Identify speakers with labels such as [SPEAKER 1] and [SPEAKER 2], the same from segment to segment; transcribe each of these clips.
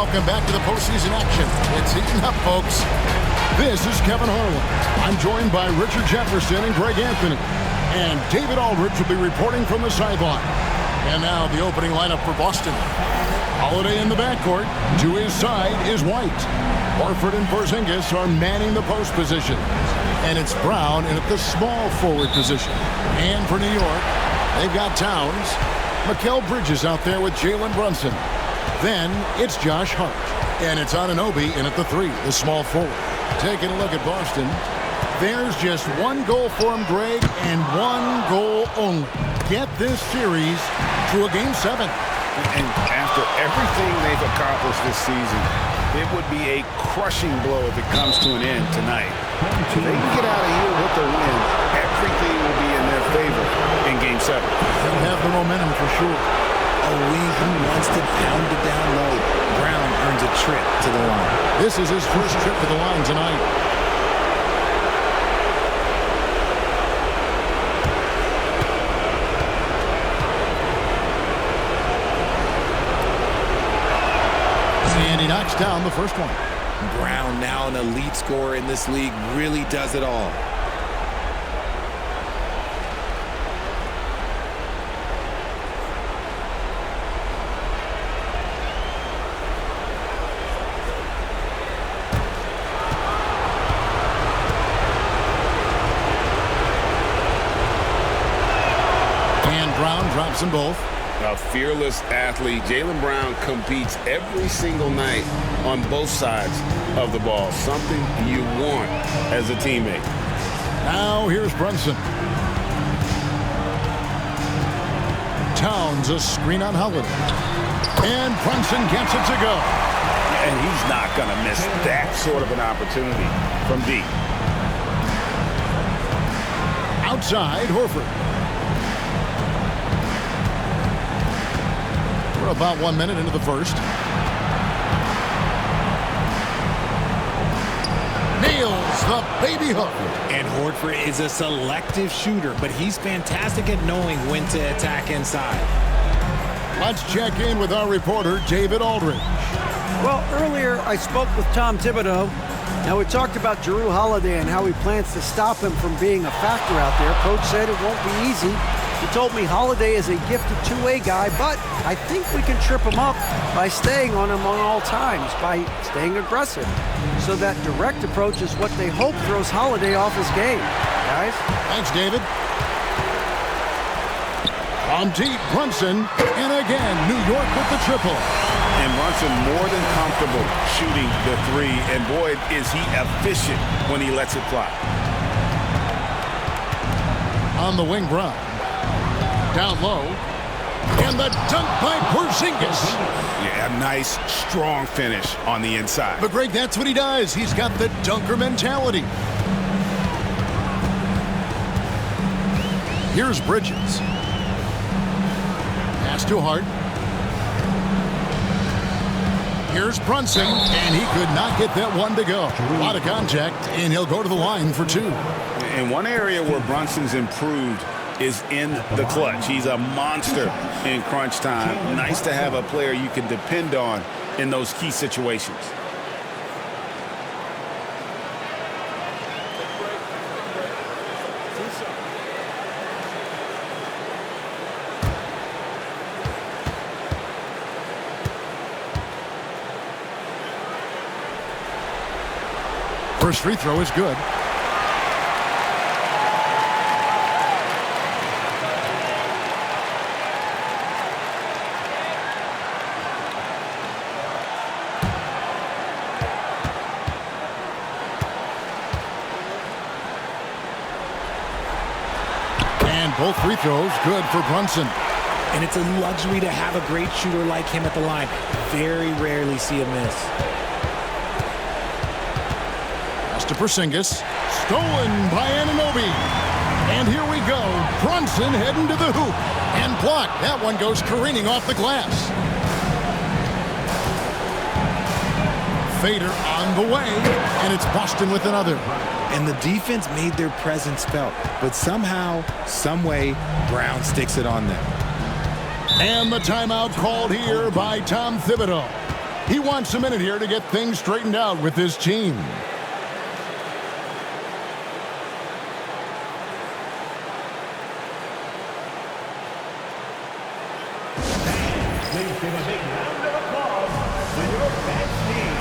[SPEAKER 1] welcome back to the postseason action. It's heating up, folks. This is Kevin Harlan. I'm joined by Richard Jefferson and Greg Anthony. And David Aldridge will be reporting from the sideline. And now the opening lineup for Boston. Holiday in the backcourt. To his side is White. Horford and Porzingis are manning the post position. And it's Brown in at the small forward position. And for New York, they've got Towns. Mikal Bridges out there with Jalen Brunson. Then it's Josh Hart. And it's Anunoby in at the 3, the small forward. Taking a look at Boston. There's just one goal for him, Greg, and one goal only. Get this series to a Game 7.
[SPEAKER 2] And after everything they've accomplished this season, it would be a crushing blow if it comes to an end tonight. If they can get out of here with a win, everything will be in their favor in Game 7.
[SPEAKER 1] They'll have the momentum for sure.
[SPEAKER 3] A league who wants to pound it down low. Brown earns a trip to the line.
[SPEAKER 1] This is his first trip to the line tonight. And he knocks down the first one.
[SPEAKER 3] Brown, now an elite scorer in this league, really does it all.
[SPEAKER 1] And Brown drops them both.
[SPEAKER 2] A fearless athlete. Jaylen Brown competes every single night on both sides of the ball. Something you want as a teammate.
[SPEAKER 1] Now here's Brunson. Towns a screen on Holiday. And Brunson gets it to go.
[SPEAKER 2] And he's not going to miss that sort of an opportunity from deep.
[SPEAKER 1] Outside, Horford. We're about 1 minute into the first. Nails the baby hook.
[SPEAKER 3] And Horford is a selective shooter, but he's fantastic at knowing when to attack inside.
[SPEAKER 1] Let's check in with our reporter, David Aldridge.
[SPEAKER 4] Well, earlier I spoke with Tom Thibodeau. Now, we talked about Jrue Holiday and how he plans to stop him from being a factor out there. Coach said it won't be easy. He told me Holiday is a gifted two-way guy, but I think we can trip him up by staying on him on all times, by staying aggressive. So that direct approach is what they hope throws Holiday off his game. Guys?
[SPEAKER 1] Thanks, David. On deep, Brunson, and again, New York with the triple.
[SPEAKER 2] And Brunson more than comfortable shooting the 3, and boy, is he efficient when he lets it fly.
[SPEAKER 1] On the wing, Brown. Down low. And the dunk by Porzingis.
[SPEAKER 2] Yeah, a nice, strong finish on the inside.
[SPEAKER 1] But, Greg, that's what he does. He's got the dunker mentality. Here's Bridges. Pass to Hart. Here's Brunson, and he could not get that one to go. A lot of contact, and he'll go to the line for 2.
[SPEAKER 2] And one area where Brunson's improved is in the clutch. He's a monster in crunch time. Nice to have a player you can depend on in those key situations.
[SPEAKER 1] First free throw is good. And both free throws good for Brunson.
[SPEAKER 3] And it's a luxury to have a great shooter like him at the line. Very rarely see a miss.
[SPEAKER 1] Pass to Porzingis. Stolen by Anunoby. And here we go. Brunson heading to the hoop. And blocked. That one goes careening off the glass. Fader on the way. And it's Boston with another.
[SPEAKER 3] And the defense made their presence felt. But somehow, someway, Brown sticks it on them.
[SPEAKER 1] And the timeout called here by Tom Thibodeau. He wants a minute here to get things straightened out with his team.
[SPEAKER 5] Please give a big round of applause for your bench team.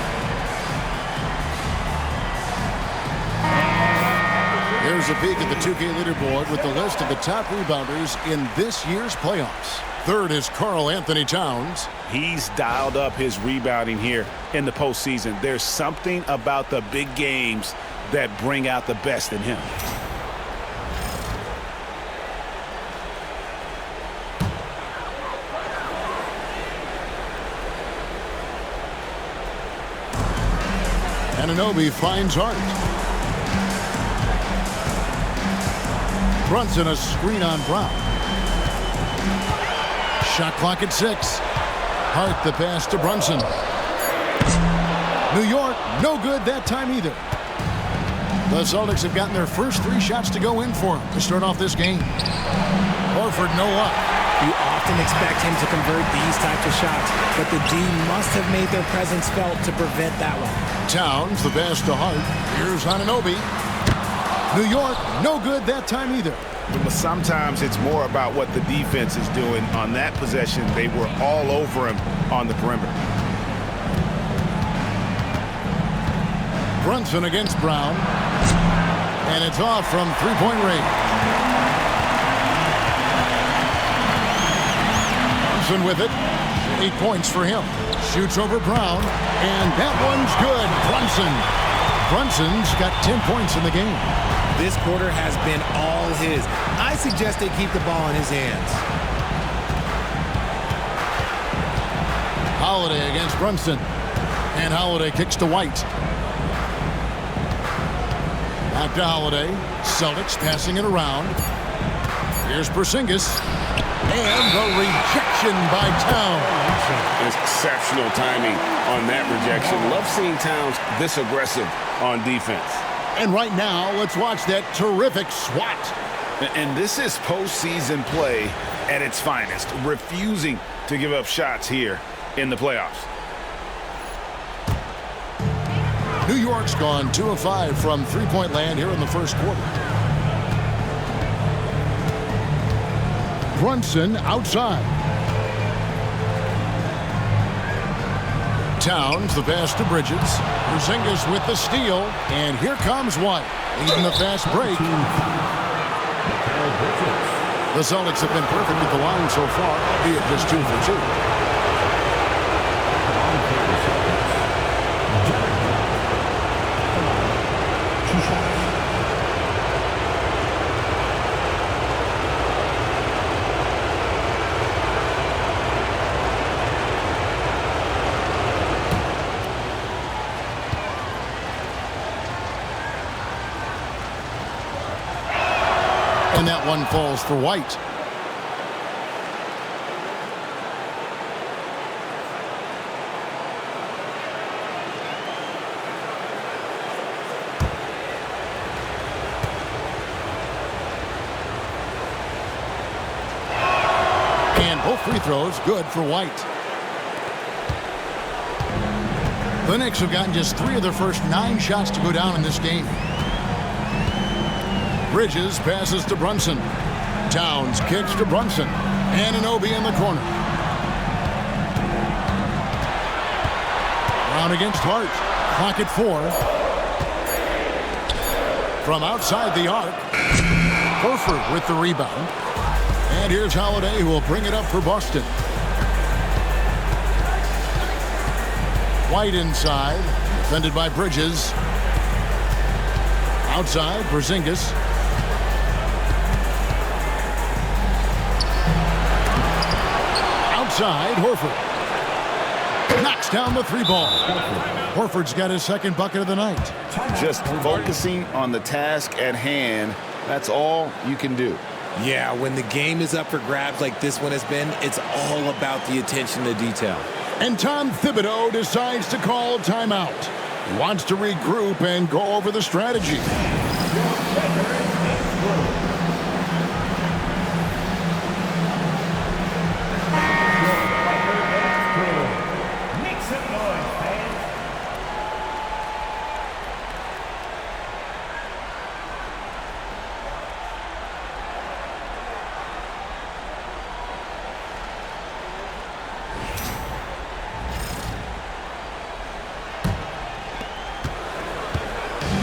[SPEAKER 1] Here's a peek at the 2K leaderboard with the list of the top rebounders in this year's playoffs. Third is Karl Anthony Towns.
[SPEAKER 2] He's dialed up his rebounding here in the postseason. There's something about the big games that bring out the best in him.
[SPEAKER 1] Anunoby finds Hart. Brunson a screen on Brown. Shot clock at 6. Hart the pass to Brunson. New York, no good that time either. The Celtics have gotten their first 3 shots to go in for him to start off this game. Horford no luck.
[SPEAKER 3] You often expect him to convert these types of shots, but the D must have made their presence felt to prevent that one.
[SPEAKER 1] Towns the pass to Hart. Here's Anunoby. New York, no good that time either.
[SPEAKER 2] But sometimes it's more about what the defense is doing. On that possession, they were all over him on the perimeter.
[SPEAKER 1] Brunson against Brown. And it's off from three-point range. Brunson with it. 8 points for him. Shoots over Brown. And that one's good. Brunson's got 10 points in the game.
[SPEAKER 3] This quarter has been all his. I suggest they keep the ball in his hands.
[SPEAKER 1] Holiday against Brunson. And Holiday kicks to White. Back to Holiday. Celtics passing it around. Here's Porzingis. And the rejection by Towns.
[SPEAKER 2] Exceptional timing on that rejection. Love seeing Towns this aggressive on defense.
[SPEAKER 1] And right now, let's watch that terrific swat.
[SPEAKER 2] And this is postseason play at its finest, refusing to give up shots here in the playoffs.
[SPEAKER 1] New York's gone 2 of 5 from three-point land here in the first quarter. Brunson outside. Towns, the pass to Bridges. Porzingis with the steal. And here comes White, leading the fast break. The Celtics have been perfect at the line so far, albeit just 2 for 2. And that one falls for White. And both free throws good for White. The Knicks have gotten just 3 of their first 9 shots to go down in this game. Bridges passes to Brunson. Towns kicks to Brunson. Anunoby in the corner. Brown against Hart. Clock at 4. From outside the arc. Horford with the rebound. And here's Holiday, who will bring it up for Boston. White inside. Defended by Bridges. Outside, Porzingis. Outside, Horford. Knocks down the 3 ball. Horford's got his second bucket of the night.
[SPEAKER 2] Just focusing on the task at hand, that's all you can do.
[SPEAKER 3] Yeah, when the game is up for grabs like this one has been, it's all about the attention to detail.
[SPEAKER 1] And Tom Thibodeau decides to call timeout. He wants to regroup and go over the strategy.
[SPEAKER 5] Make some noise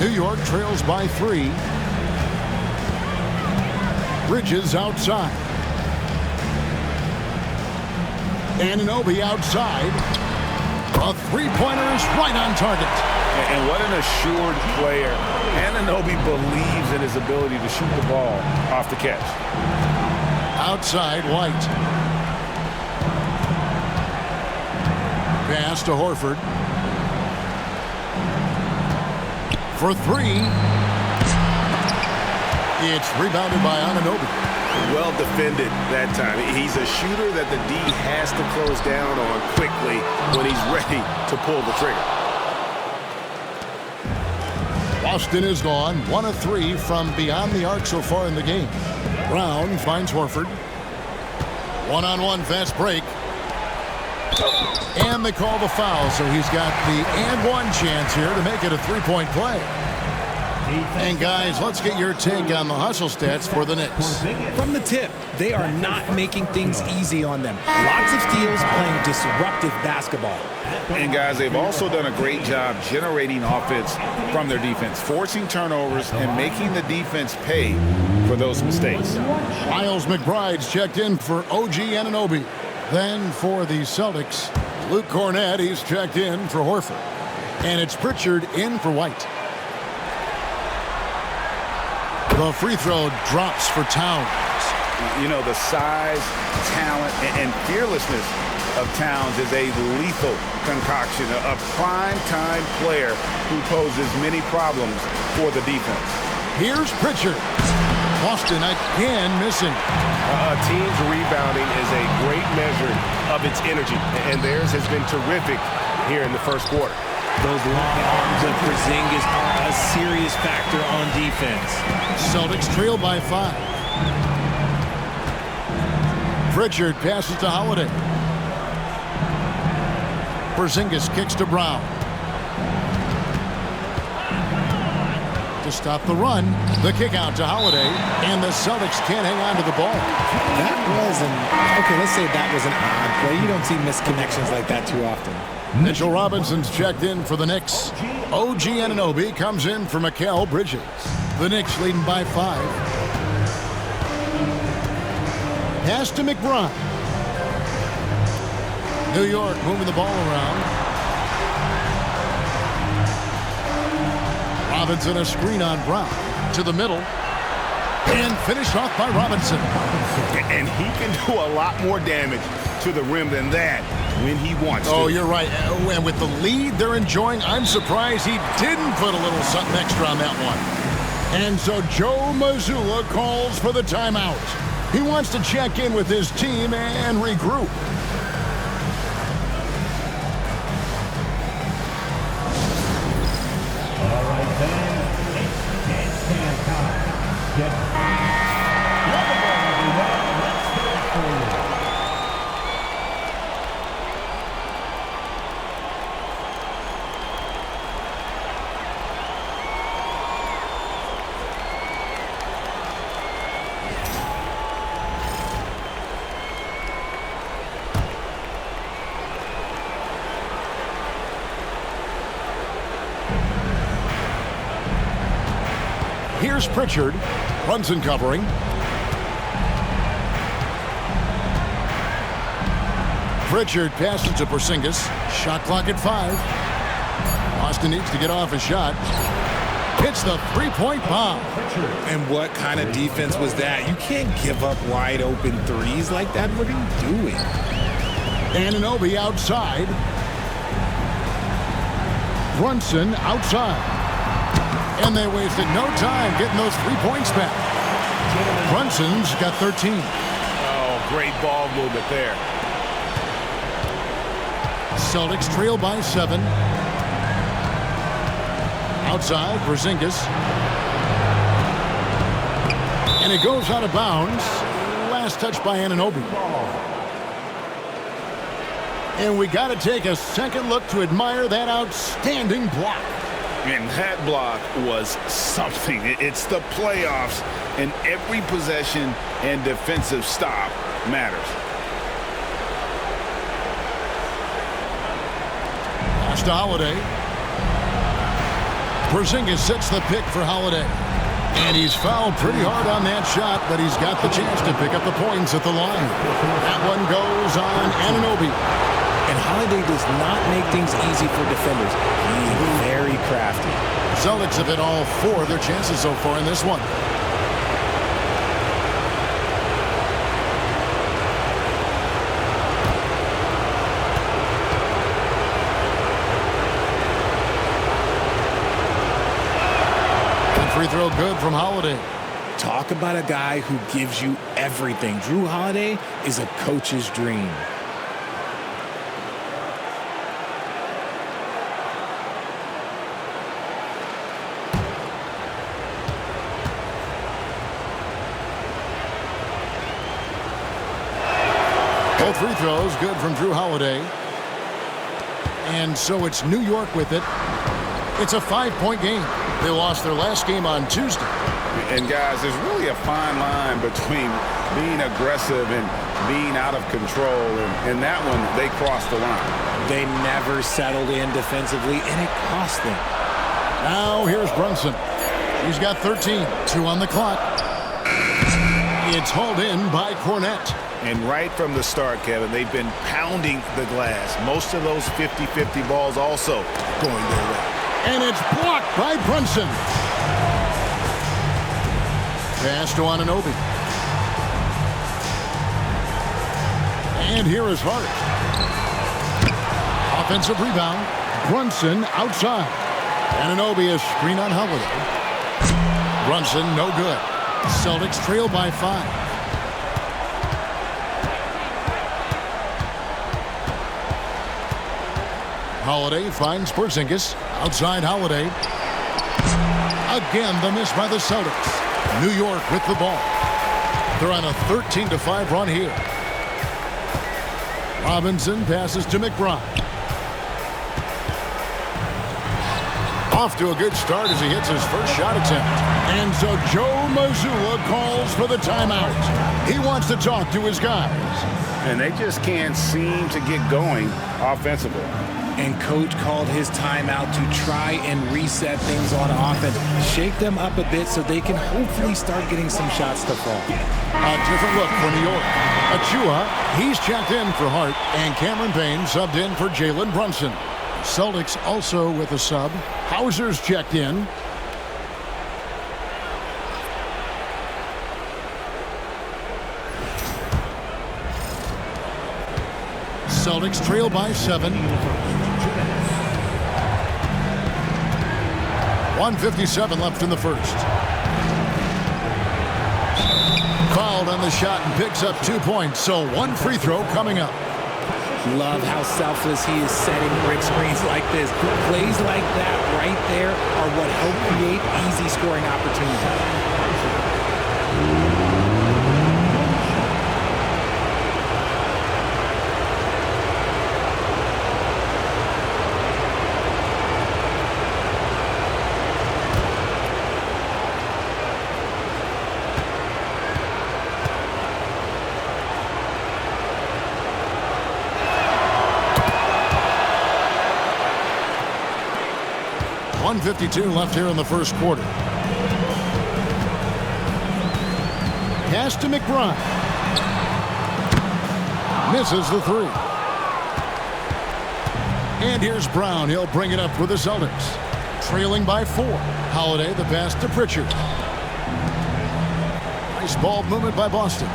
[SPEAKER 1] New York trails by 3. Bridges outside. Anunoby outside. A three-pointer is right on target.
[SPEAKER 2] And what an assured player. Anunoby believes in his ability to shoot the ball off the catch.
[SPEAKER 1] Outside, White. Pass to Horford. For 3. It's rebounded by Anunoby.
[SPEAKER 2] Well defended that time. He's a shooter that the D has to close down on quickly when he's ready to pull the trigger.
[SPEAKER 1] Boston is gone. 1 of 3 from beyond the arc so far in the game. Brown finds Horford. One-on-one fast break. And they call the foul, so he's got the and-one chance here to make it a three-point play. And guys, let's get your take on the hustle stats for the Knicks.
[SPEAKER 3] From the tip, they are not making things easy on them. Lots of steals, playing disruptive basketball.
[SPEAKER 2] And guys, they've also done a great job generating offense from their defense, forcing turnovers and making the defense pay for those mistakes.
[SPEAKER 1] Miles McBride's checked in for OG Anunoby. Then for the Celtics, Luke Cornett, he's checked in for Horford. And it's Pritchard in for White. The free throw drops for Towns.
[SPEAKER 2] You know, the size, talent, and fearlessness of Towns is a lethal concoction, a prime-time player who poses many problems for the defense.
[SPEAKER 1] Here's Pritchard. Boston again missing.
[SPEAKER 6] A team's rebounding is a great measure of its energy, and theirs has been terrific here in the first quarter.
[SPEAKER 3] Those long arms of Porzingis are a serious factor on defense.
[SPEAKER 1] Celtics trail by 5. Pritchard passes to Holiday. Porzingis kicks to Brown. To stop the run, the kick out to Holiday, and the Celtics can't hang on to the ball.
[SPEAKER 3] Let's say that was an odd play. You don't see misconnections like that too often.
[SPEAKER 1] Mitchell Robinson's checked in for the Knicks. OG Anunoby comes in for Mikal Bridges. The Knicks leading by 5. Pass to McBride. New York moving the ball around. Robinson a screen on Brown. To the middle. And finished off by Robinson.
[SPEAKER 2] And he can do a lot more damage to the rim than that when he wants to.
[SPEAKER 1] Oh, you're right. And with the lead they're enjoying, I'm surprised he didn't put a little something extra on that one. And so Joe Mazzulla calls for the timeout. He wants to check in with his team and regroup.
[SPEAKER 5] All right, fans, it's dance time. Get grab the ball, everyone. Let's get it for you.
[SPEAKER 1] Here's Pritchard. Brunson covering. Pritchard passes to Porzingis. Shot clock at 5. Boston needs to get off a shot. Hits the three-point bomb.
[SPEAKER 3] And what kind of defense was that? You can't give up wide open threes like that. What are you doing?
[SPEAKER 1] Anunoby outside. Brunson outside. And they wasted no time getting those 3 points back. Brunson's got 13.
[SPEAKER 2] Oh, great ball movement there.
[SPEAKER 1] Celtics trail by 7. Outside, Porzingis. And it goes out of bounds. Last touch by Anunoby. And we got to take a second look to admire that outstanding block.
[SPEAKER 2] And that block was something. It's the playoffs, and every possession and defensive stop matters.
[SPEAKER 1] Pass to Holiday. Porzingis sets the pick for Holiday. And he's fouled pretty hard on that shot, but he's got the chance to pick up the points at the line. That one goes on Anunoby.
[SPEAKER 3] And Holiday does not make things easy for defenders. He's very crafty.
[SPEAKER 1] Celtics have hit all 4 of their chances so far in this one. Free throw good from Holiday.
[SPEAKER 3] Talk about a guy who gives you everything. Drew Holiday is a coach's dream.
[SPEAKER 1] Both free throws good from Drew Holiday. And so it's New York with it. It's a 5-point game. They lost their last game on Tuesday.
[SPEAKER 2] And guys, there's really a fine line between being aggressive and being out of control. And that one, they crossed the line.
[SPEAKER 3] They never settled in defensively, and it cost them.
[SPEAKER 1] Now here's Brunson. He's got 13. 2 on the clock. It's hauled in by Cornette.
[SPEAKER 2] And right from the start, Kevin, they've been pounding the glass. Most of those 50-50 balls also going their way.
[SPEAKER 1] And it's blocked by Brunson. Pass to Anunoby. And here is Hart. Offensive rebound. Brunson outside. Anunoby, a screen on Holiday. Brunson, no good. Celtics trail by 5. Holiday finds Porzingis. Outside Holiday. Again, the miss by the Celtics. New York with the ball. They're on a 13-5 run here. Robinson passes to McBride. Off to a good start as he hits his first shot attempt. And so Joe Mazzulla calls for the timeout. He wants to talk to his guys.
[SPEAKER 2] And they just can't seem to get going offensively.
[SPEAKER 3] And coach called his timeout to try and reset things on offense. Shake them up a bit so they can hopefully start getting some shots to fall.
[SPEAKER 1] A different look for New York. Achua, he's checked in for Hart. And Cameron Payne subbed in for Jalen Brunson. Celtics also with a sub. Hauser's checked in. Celtics trail by 7. 1:57 left in the first. Fouled on the shot and picks up 2 points. So 1 free throw coming up.
[SPEAKER 3] Love how selfless he is setting brick screens like this. Plays like that right there are what help create easy scoring opportunities.
[SPEAKER 1] .152 left here in the first quarter. Pass to McBride. Misses the 3. And here's Brown. He'll bring it up for the Celtics. Trailing by 4. Holiday, the pass to Pritchard. Nice ball movement by Boston.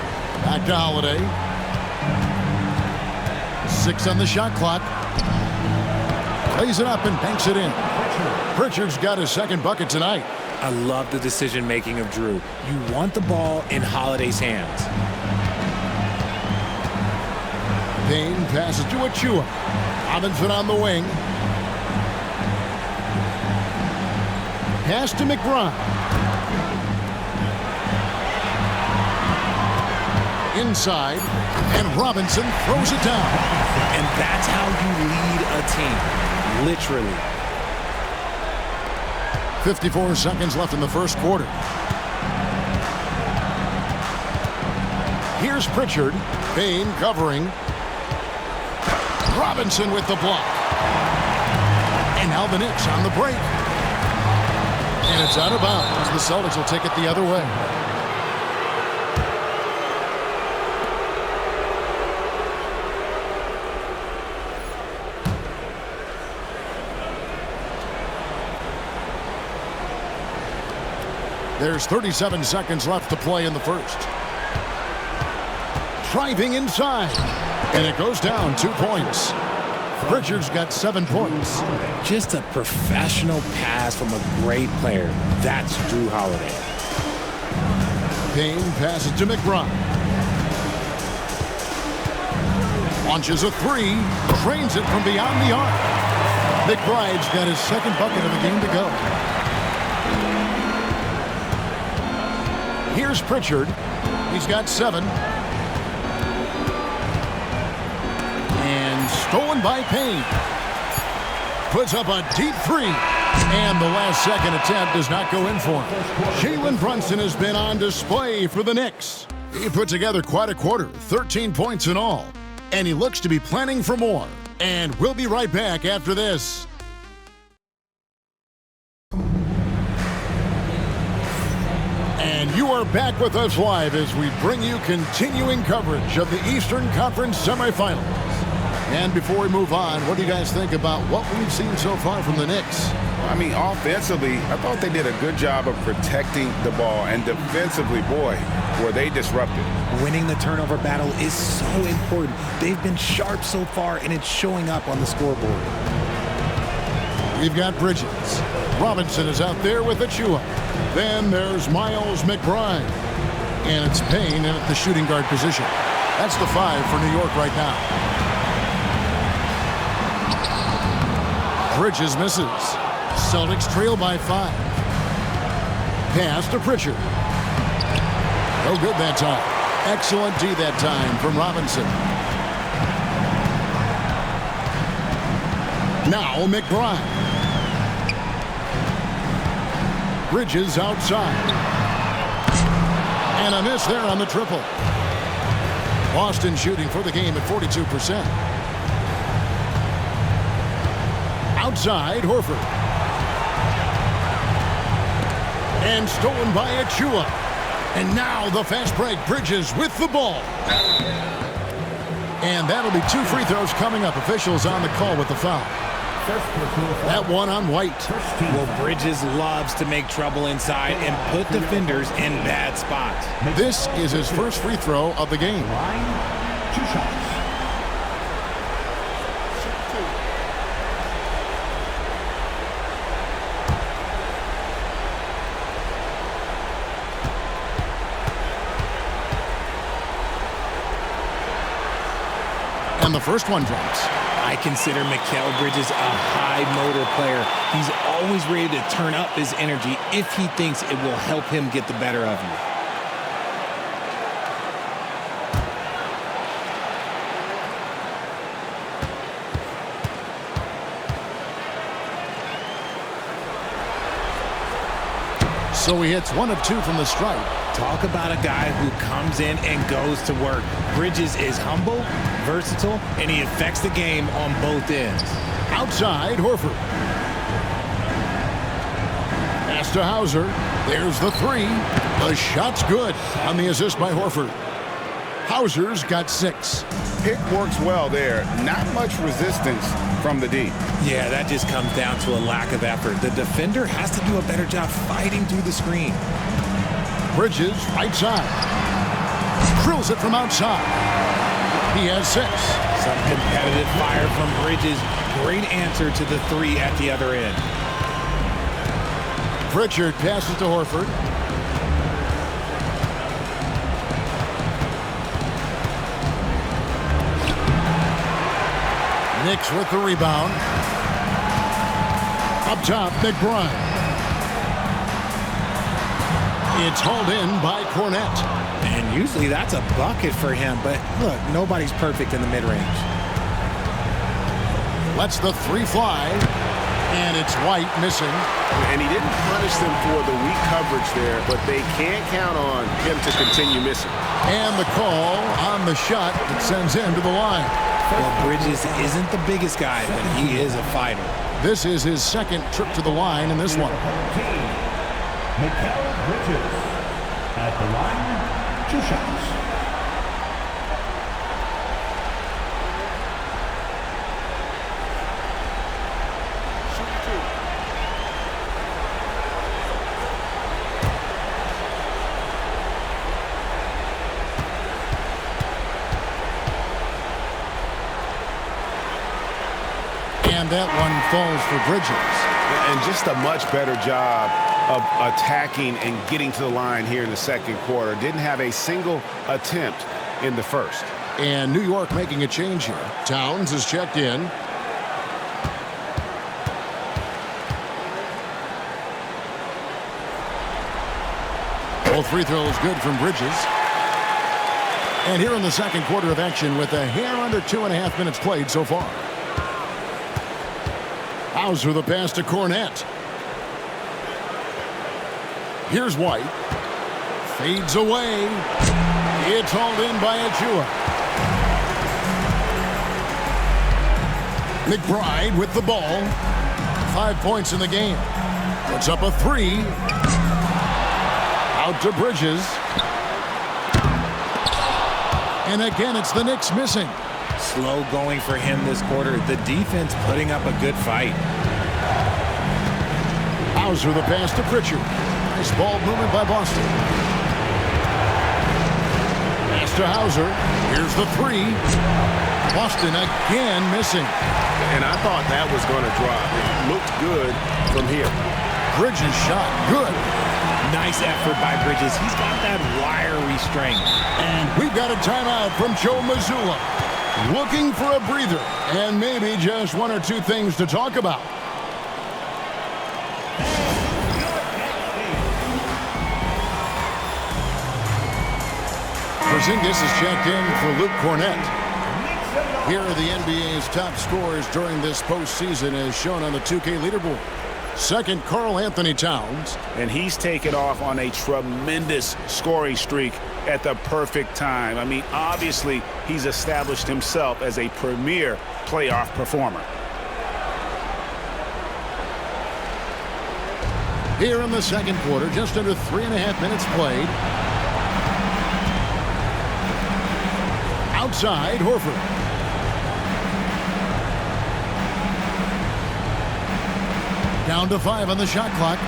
[SPEAKER 1] Back to Holiday. 6 on the shot clock. Plays it up and banks it in. Pritchard's got his second bucket tonight.
[SPEAKER 3] I love the decision-making of Drew. You want the ball in Holiday's hands.
[SPEAKER 1] Payne passes to Achua. Robinson on the wing. Pass to McBride. Inside, and Robinson throws it down.
[SPEAKER 3] And that's how you lead a team, literally.
[SPEAKER 1] 54 seconds left in the first quarter. Here's Pritchard. Payne covering. Robinson with the block. And now the Knicks on the break. And it's out of bounds. The Celtics will take it the other way. There's 37 seconds left to play in the first. Driving inside. And it goes down 2 points. Pritchard's got 7 points.
[SPEAKER 3] Just a professional pass from a great player. That's Drew Holiday.
[SPEAKER 1] Payne passes to McBride. Launches a three. Trains it from beyond the arc. McBride's got his second bucket of the game to go. Here's Pritchard. He's got 7. And stolen by Payne. Puts up a deep 3. And the last second attempt does not go in for him. Jalen Brunson has been on display for the Knicks. He put together quite a quarter, 13 points in all. And he looks to be planning for more. And we'll be right back after this. And you are back with us live as we bring you continuing coverage of the Eastern Conference semifinals. And before we move on, what do you guys think about what we've seen so far from the Knicks?
[SPEAKER 2] I mean, offensively, I thought they did a good job of protecting the ball. And defensively, boy, were they disruptive.
[SPEAKER 3] Winning the turnover battle is so important. They've been sharp so far, and it's showing up on the scoreboard.
[SPEAKER 1] We've got Bridges. Robinson is out there with Achua. Then there's Miles McBride. And it's Payne in at the shooting guard position. That's the 5 for New York right now. Bridges misses. Celtics trail by 5. Pass to Pritchard. No good that time. Excellent D that time from Robinson. Now McBride. Bridges outside. And a miss there on the triple. Boston shooting for the game at 42%. Outside, Horford. And stolen by Achua. And now the fast break. Bridges with the ball. And that'll be 2 free throws coming up. Officials on the call with the foul. That one on White.
[SPEAKER 3] Well, Bridges loves to make trouble inside and put defenders in bad spots.
[SPEAKER 1] This is his first free throw of the game.
[SPEAKER 5] 2 shots.
[SPEAKER 1] And the first one drops.
[SPEAKER 3] I consider Mikal Bridges a high motor player. He's always ready to turn up his energy if he thinks it will help him get the better of you.
[SPEAKER 1] So he hits 1 of 2 from the stripe.
[SPEAKER 3] Talk about a guy who comes in and goes to work. Bridges is humble, versatile, and he affects the game on both ends.
[SPEAKER 1] Outside, Horford. Pass to Hauser. There's the 3. The shot's good on the assist by Horford. Hauser's got 6.
[SPEAKER 2] Pick works well there. Not much resistance from the D.
[SPEAKER 3] Yeah, that just comes down to a lack of effort. The defender has to do a better job fighting through the screen.
[SPEAKER 1] Bridges, right side. Drills it from outside. He has 6.
[SPEAKER 3] Some competitive fire from Bridges. Great answer to the 3 at the other end.
[SPEAKER 1] Pritchard passes to Horford. Knicks with the rebound. Up top, McBride. It's hauled in by Cornette.
[SPEAKER 3] And usually that's a bucket for him, but look, nobody's perfect in the mid-range.
[SPEAKER 1] Lets the 3 fly, and it's White missing.
[SPEAKER 6] And he didn't punish them for the weak coverage there, but they can't count on him to continue missing.
[SPEAKER 1] And the call on the shot that sends him to the line.
[SPEAKER 3] Well, Bridges isn't the biggest guy, but he is a fighter.
[SPEAKER 1] This is his second trip to the line in this one.
[SPEAKER 5] Bridges. At the line, 2 shots.
[SPEAKER 1] And that one falls for Bridges.
[SPEAKER 2] And just a much better job of attacking and getting to the line here in the second quarter. Didn't have a single attempt in the first.
[SPEAKER 1] And New York making a change here. Towns is checked in. Both free throws good from Bridges. And here in the second quarter of action with a hair under 2.5 minutes played so far. Hauser the pass to Cornette. Here's White. Fades away. It's hauled in by Achua. McBride with the ball. 5 points in the game. Puts up a 3. Out to Bridges. And again, it's the Knicks missing.
[SPEAKER 3] Slow going for him this quarter. The defense putting up a good fight.
[SPEAKER 1] Hauser the pass to Pritchard. Nice ball movement by Boston. Pass to Hauser. Here's the 3. Boston again missing.
[SPEAKER 2] And I thought that was going to drop. It looked good from here.
[SPEAKER 1] Bridges shot good.
[SPEAKER 3] Nice effort by Bridges. He's got that wiry strength.
[SPEAKER 1] And we've got a timeout from Joe Mazzulla. Looking for a breather and maybe just 1 or 2 things to talk about. Porzingis is checked in for Luke Cornette. Here are the NBA's top scorers during this postseason as shown on the 2K leaderboard. Second, Karl Anthony Towns.
[SPEAKER 2] And he's taken off on a tremendous scoring streak at the perfect time. I mean, obviously, he's established himself as a premier playoff performer.
[SPEAKER 1] Here in the second quarter, just under 3.5 minutes played. Outside, Horford. Down to 5 on the shot clock.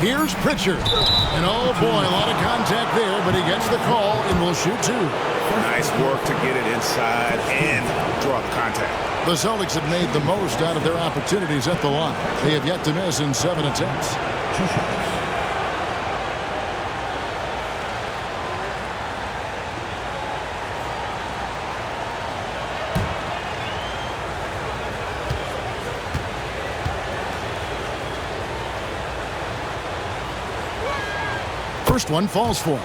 [SPEAKER 1] Here's Pritchard. And oh boy, a lot of contact there, but he gets the call and will shoot 2.
[SPEAKER 2] Nice work to get it inside and draw the contact.
[SPEAKER 1] The Celtics have made the most out of their opportunities at the line. They have yet to miss in 7 attempts.
[SPEAKER 5] 2 shots.
[SPEAKER 1] First one falls for him.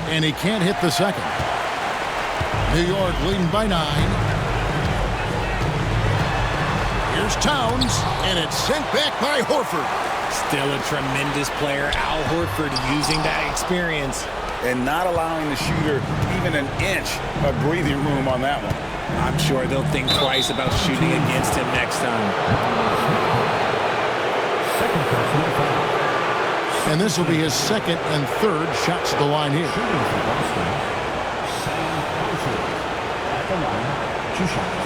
[SPEAKER 1] And he can't hit the second. New York leading by 9. Here's Towns, and it's sent back by Horford.
[SPEAKER 3] Still a tremendous player. Al Horford using that experience.
[SPEAKER 2] And not allowing the shooter even an inch of breathing room on that one.
[SPEAKER 3] I'm sure they'll think twice about shooting against him next time.
[SPEAKER 5] Second personal foul.
[SPEAKER 1] And this will be his second and third shots at the line here.
[SPEAKER 5] Shooting for Boston. At the line, 2 shots.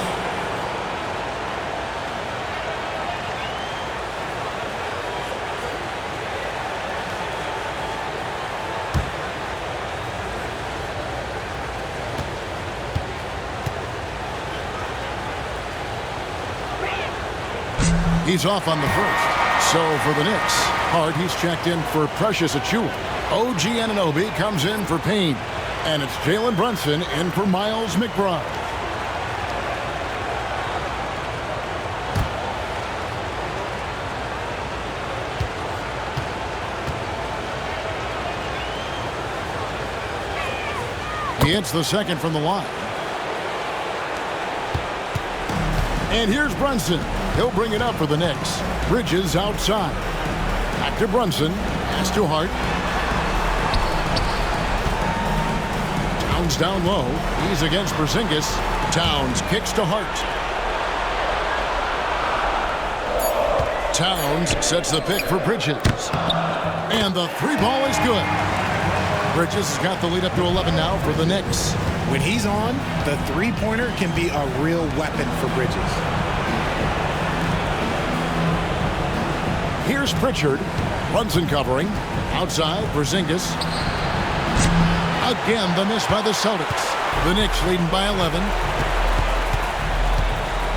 [SPEAKER 1] He's off on the first. So for the Knicks, Hart, he's checked in for Precious Achua. OG Anunoby comes in for Payne. And it's Jalen Brunson in for Miles McBride. He hits the second from the line. And here's Brunson. He'll bring it up for the Knicks. Bridges outside. Back to Brunson. Pass to Hart. Towns down low. He's against Porzingis. Towns kicks to Hart. Towns sets the pick for Bridges. And the three ball is good. Bridges has got the lead up to 11 now for the Knicks.
[SPEAKER 3] When he's on, the three-pointer can be a real weapon for Bridges.
[SPEAKER 1] Here's Pritchard. Brunson covering. Outside, Porzingis. Again, the miss by the Celtics. The Knicks leading by 11.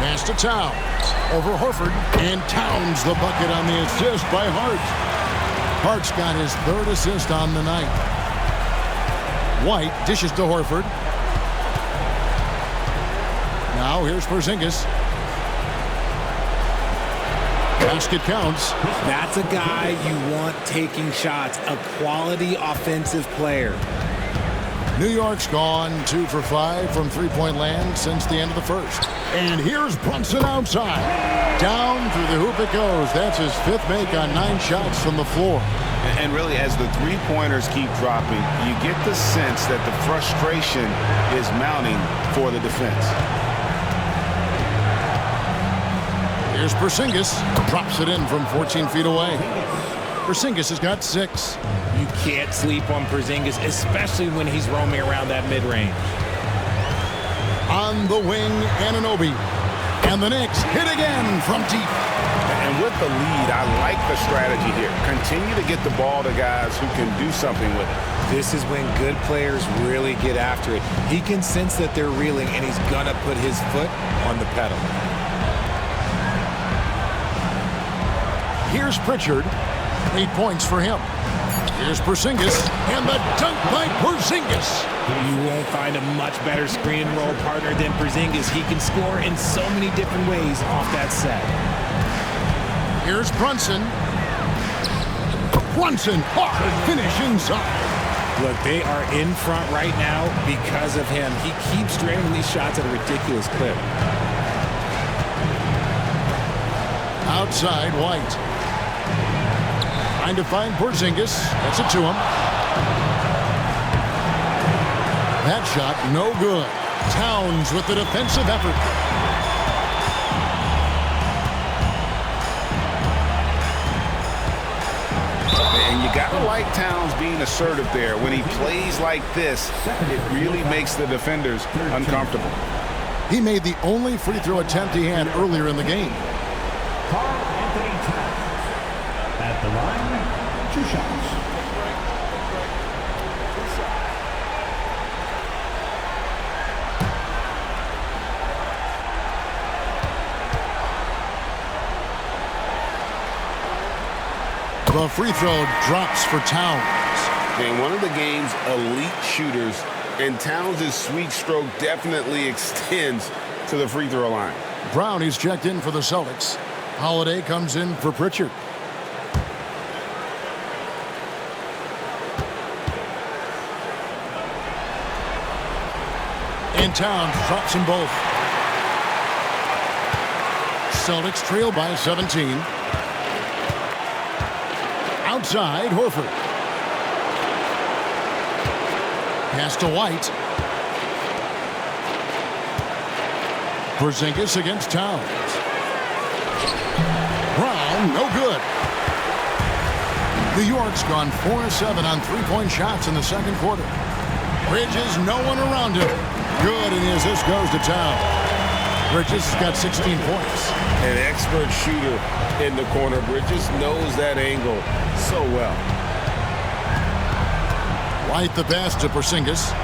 [SPEAKER 1] Pass to Towns. Over Horford. And Towns the bucket on the assist by Hart. Hart's got his third assist on the night. White dishes to Horford. Now here's Porzingis. Basket counts.
[SPEAKER 3] That's a guy you want taking shots, a quality offensive player.
[SPEAKER 1] New York's gone 2 for 5 from three-point land since the end of the first. And here's Brunson outside. Down through the hoop it goes. That's his fifth make on 9 shots from the floor.
[SPEAKER 2] And really, as the three-pointers keep dropping, you get the sense that the frustration is mounting for the defense.
[SPEAKER 1] Here's Porzingis. Drops it in from 14 feet away. Porzingis has got 6.
[SPEAKER 3] You can't sleep on Porzingis, especially when he's roaming around that mid-range.
[SPEAKER 1] On the wing, Anunoby. And the Knicks hit again from deep.
[SPEAKER 2] And with the lead, I like the strategy here. Continue to get the ball to guys who can do something with it.
[SPEAKER 3] This is when good players really get after it. He can sense that they're reeling, and he's going to put his foot on the pedal.
[SPEAKER 1] Here's Pritchard. 8 points for him. Here's Porzingis. And the dunk by Porzingis.
[SPEAKER 3] You won't find a much better screen and roll partner than Porzingis. He can score in so many different ways off that set.
[SPEAKER 1] Here's Brunson. Brunson, hard finish inside.
[SPEAKER 3] Look, they are in front right now because of him. He keeps draining these shots at a ridiculous clip.
[SPEAKER 1] Outside, White. Trying to find Porzingis. Gets it to him. That shot, no good. Towns with the defensive effort.
[SPEAKER 2] And you got to like Towns being assertive there. When he plays like this, it really makes the defenders uncomfortable.
[SPEAKER 1] He made the only free throw attempt he had earlier in the game.
[SPEAKER 5] At the line, 2 shots.
[SPEAKER 1] The free throw drops for Towns.
[SPEAKER 2] And one of the game's elite shooters, and Towns' sweet stroke definitely extends to the free throw line.
[SPEAKER 1] Brown is checked in for the Celtics. Holiday comes in for Pritchard. And Towns drops them both. Celtics trail by 17. Outside, Horford. Pass to White. Porzingis against Towns. Brown, no good. New York's gone 4-7 on three-point shots in the second quarter. Bridges, no one around him. Good, and the assist goes to Towns. Bridges has got 16 points.
[SPEAKER 2] An expert shooter in the corner. Bridges knows that angle so well.
[SPEAKER 1] White the pass to Porzingis.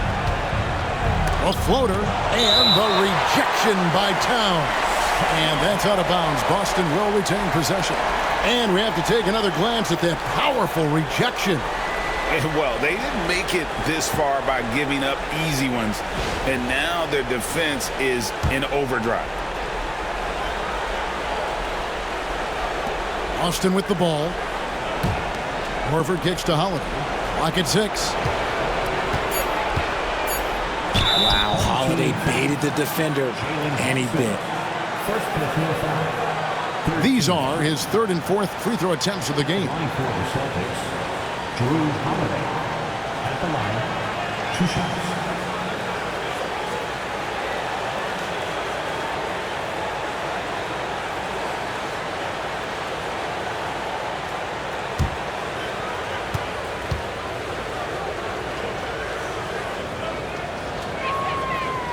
[SPEAKER 1] A floater, and the rejection by Towns. And that's out of bounds. Boston will retain possession. And we have to take another glance at that powerful rejection.
[SPEAKER 2] Well, they didn't make it this far by giving up easy ones. And now their defense is in overdrive.
[SPEAKER 1] Austin with the ball. Horford kicks to Holiday. Lock at 6.
[SPEAKER 3] Wow, Holiday baited the defender, and he bit.
[SPEAKER 5] First personal foul.
[SPEAKER 1] These are his third and fourth free throw attempts of the game.
[SPEAKER 5] Line for the Celtics, Drew Holiday. At the line, 2 shots.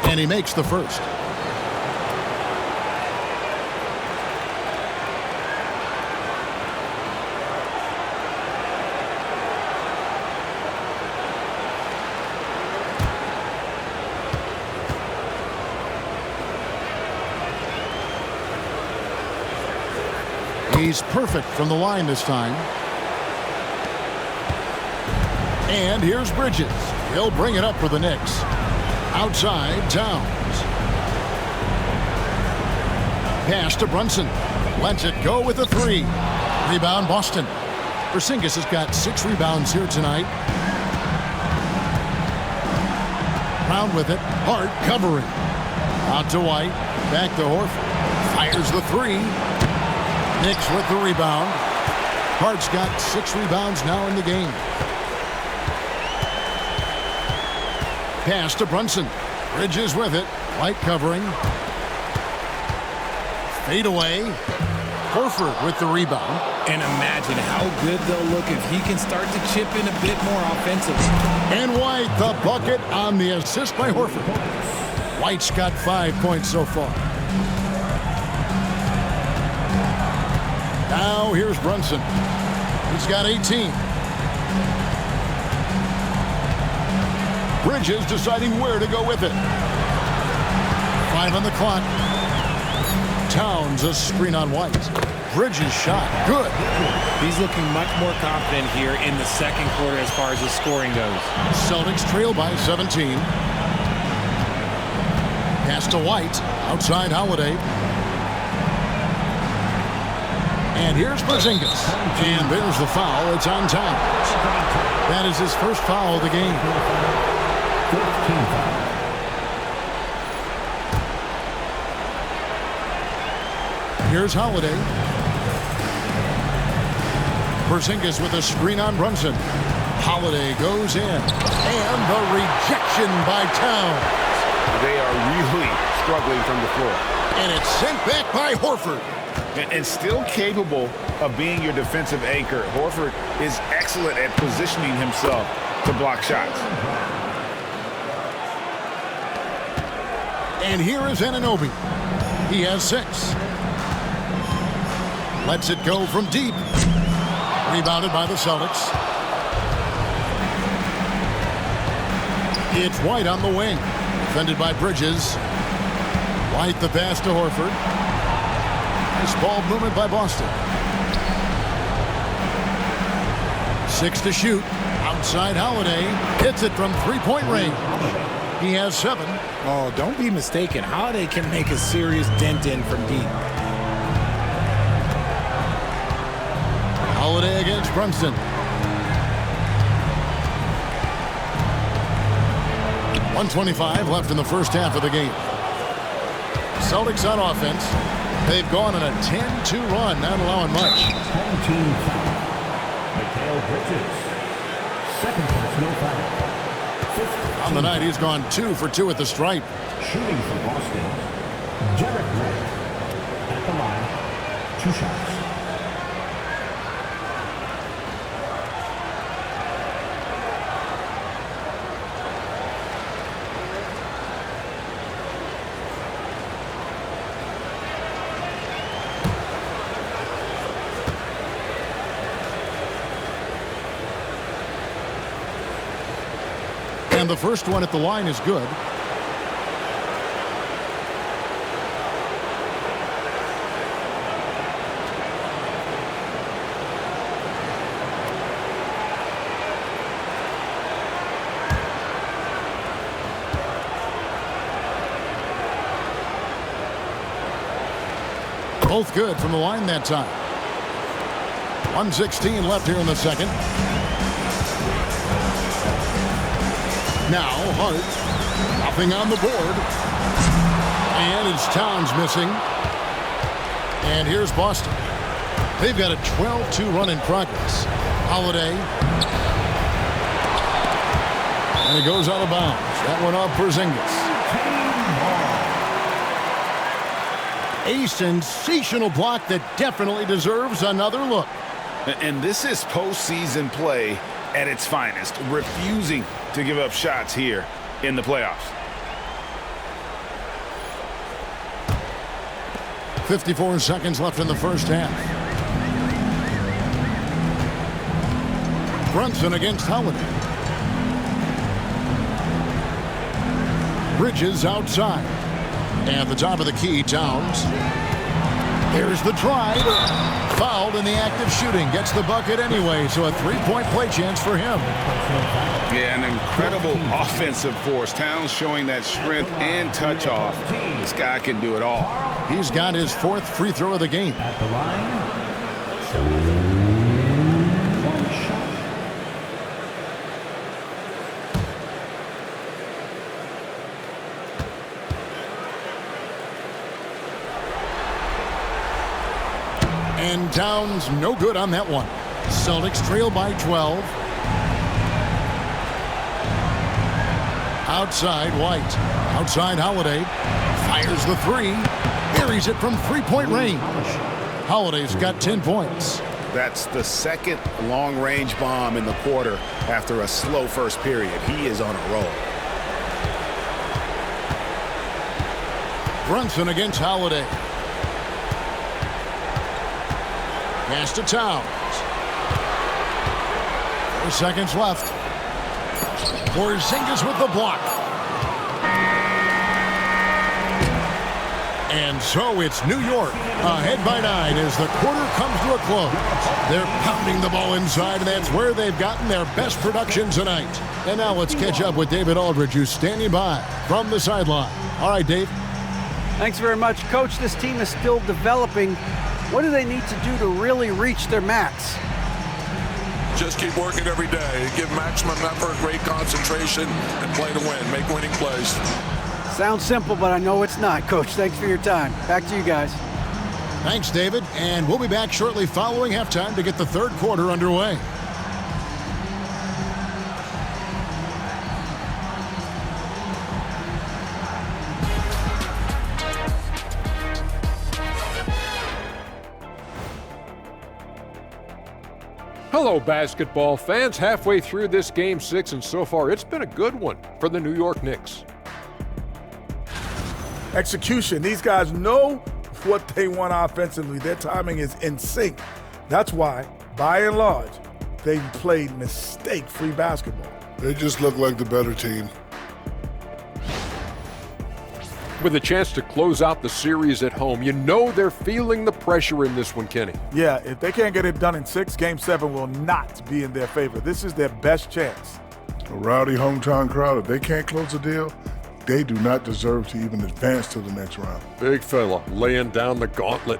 [SPEAKER 1] And he makes the first. He's perfect from the line this time. And here's Bridges. He'll bring it up for the Knicks. Outside, Towns. Pass to Brunson. Lets it go with a 3. Rebound, Boston. Porzingis has got 6 rebounds here tonight. Brown with it. Hart covering. Out to White. Back to Horford. Fires the 3. Knicks with the rebound. Hart's got 6 rebounds now in the game. Pass to Brunson. Bridges with it. White covering. Fade away. Horford with the rebound.
[SPEAKER 3] And imagine how good they'll look if he can start to chip in a bit more offensively.
[SPEAKER 1] And White the bucket on the assist by Horford. White's got 5 points so far. Now here's Brunson. He's got 18. Bridges deciding where to go with it. 5 on the clock. Towns a screen on White. Bridges shot. Good.
[SPEAKER 3] He's looking much more confident here in the second quarter as far as his scoring goes.
[SPEAKER 1] Celtics trail by 17. Pass to White. Outside Holiday. And here's Porzingis. And there's the foul. It's on Towns. That is his first foul of the game.
[SPEAKER 5] 15 foul.
[SPEAKER 1] Here's Holiday. Porzingis with a screen on Brunson. Holiday goes in. And the rejection by Towns.
[SPEAKER 2] They are really struggling from the floor.
[SPEAKER 1] And it's sent back by Horford.
[SPEAKER 2] And still capable of being your defensive anchor. Horford is excellent at positioning himself to block shots.
[SPEAKER 1] And here is Anunoby. He has 6. Lets it go from deep. Rebounded by the Celtics. It's White on the wing. Defended by Bridges. White the pass to Horford. Nice ball movement by Boston. 6 to shoot. Outside Holiday. Hits it from 3-point range. He has 7.
[SPEAKER 3] Oh, don't be mistaken. Holiday can make a serious dent in from deep.
[SPEAKER 1] Holiday against Brunson. 1:25 left in the first half of the game. Celtics on offense. They've gone on a 10-2 run, not allowing much.
[SPEAKER 5] 17 foul. Mikal Bridges. Second personal foul.
[SPEAKER 1] On the night, he's gone 2 for 2 at the stripe.
[SPEAKER 5] Shooting for Boston, Derek White. At the line, 2 shots.
[SPEAKER 1] And the first one at the line is good. Both good from the line that time. 1:16 left here in the second. Now Hart, nothing on the board. And it's Towns missing. And here's Boston. They've got a 12-2 run in progress. Holiday. And it goes out of bounds. That one off Porzingis. A sensational block that definitely deserves another look.
[SPEAKER 2] And this is postseason play at its finest, refusing to give up shots here in the playoffs.
[SPEAKER 1] 54 seconds left in the first half. Brunson against Holiday. Bridges outside. And the top of the key, Towns. Here's the drive. Fouled in the act of shooting. Gets the bucket anyway, so a three-point play chance for him.
[SPEAKER 2] Yeah, an incredible offensive force. Towns showing that strength and touch off. This guy can do it all.
[SPEAKER 1] He's got his 4th free throw of the game.
[SPEAKER 5] At the line, one shot.
[SPEAKER 1] And Towns no good on that one. Celtics trail by 12. Outside White. Outside Holiday. Fires the three. Buries it from three-point range. Holiday's got 10 points.
[SPEAKER 2] That's the second long-range bomb in the quarter after a slow first period. He is on a roll.
[SPEAKER 1] Brunson against Holiday. Pass to Towns. 4 seconds left. Porzingis with the block. And so it's New York ahead by 9 as the quarter comes to a close. They're pounding the ball inside, and that's where they've gotten their best production tonight. And now let's catch up with David Aldridge, who's standing by from the sideline. All right, Dave.
[SPEAKER 4] Thanks very much. Coach, this team is still developing. What do they need to do to really reach their max?
[SPEAKER 7] Just keep working every day. Give maximum effort, great concentration, and play to win. Make winning plays.
[SPEAKER 4] Sounds simple, but I know it's not. Coach, thanks for your time. Back to you guys.
[SPEAKER 1] Thanks, David. And we'll be back shortly following halftime to get the third quarter underway.
[SPEAKER 8] Hello, basketball fans. Halfway through this Game 6, and so far it's been a good one for the New York Knicks.
[SPEAKER 9] Execution. These guys know what they want offensively. Their timing is in sync. That's why, by and large, they played mistake-free basketball.
[SPEAKER 10] They just look like the better team.
[SPEAKER 8] With a chance to close out the series at home, you know they're feeling the pressure in this one, Kenny.
[SPEAKER 9] Yeah, if they can't get it done in 6, Game 7 will not be in their favor. This is their best chance.
[SPEAKER 10] A rowdy hometown crowd, if they can't close a deal, they do not deserve to even advance to the next round.
[SPEAKER 8] Big fella laying down the gauntlet.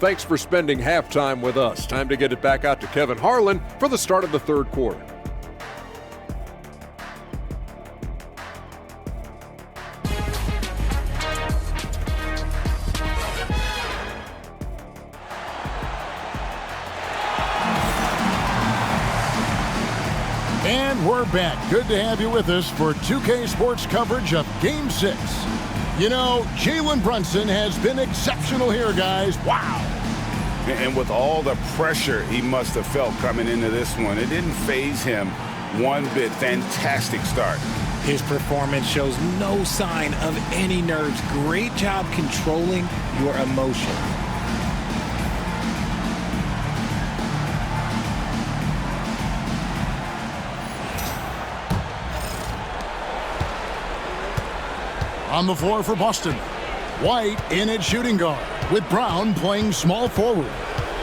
[SPEAKER 8] Thanks for spending halftime with us. Time to get it back out to Kevin Harlan for the start of the third quarter.
[SPEAKER 1] And we're back. Good to have you with us for 2K Sports coverage of Game 6. You know, Jalen Brunson has been exceptional here, guys. Wow.
[SPEAKER 2] And with all the pressure he must have felt coming into this one, it didn't faze him one bit. Fantastic start.
[SPEAKER 3] His performance shows no sign of any nerves. Great job controlling your emotion.
[SPEAKER 1] On the floor for Boston. White in at shooting guard, with Brown playing small forward.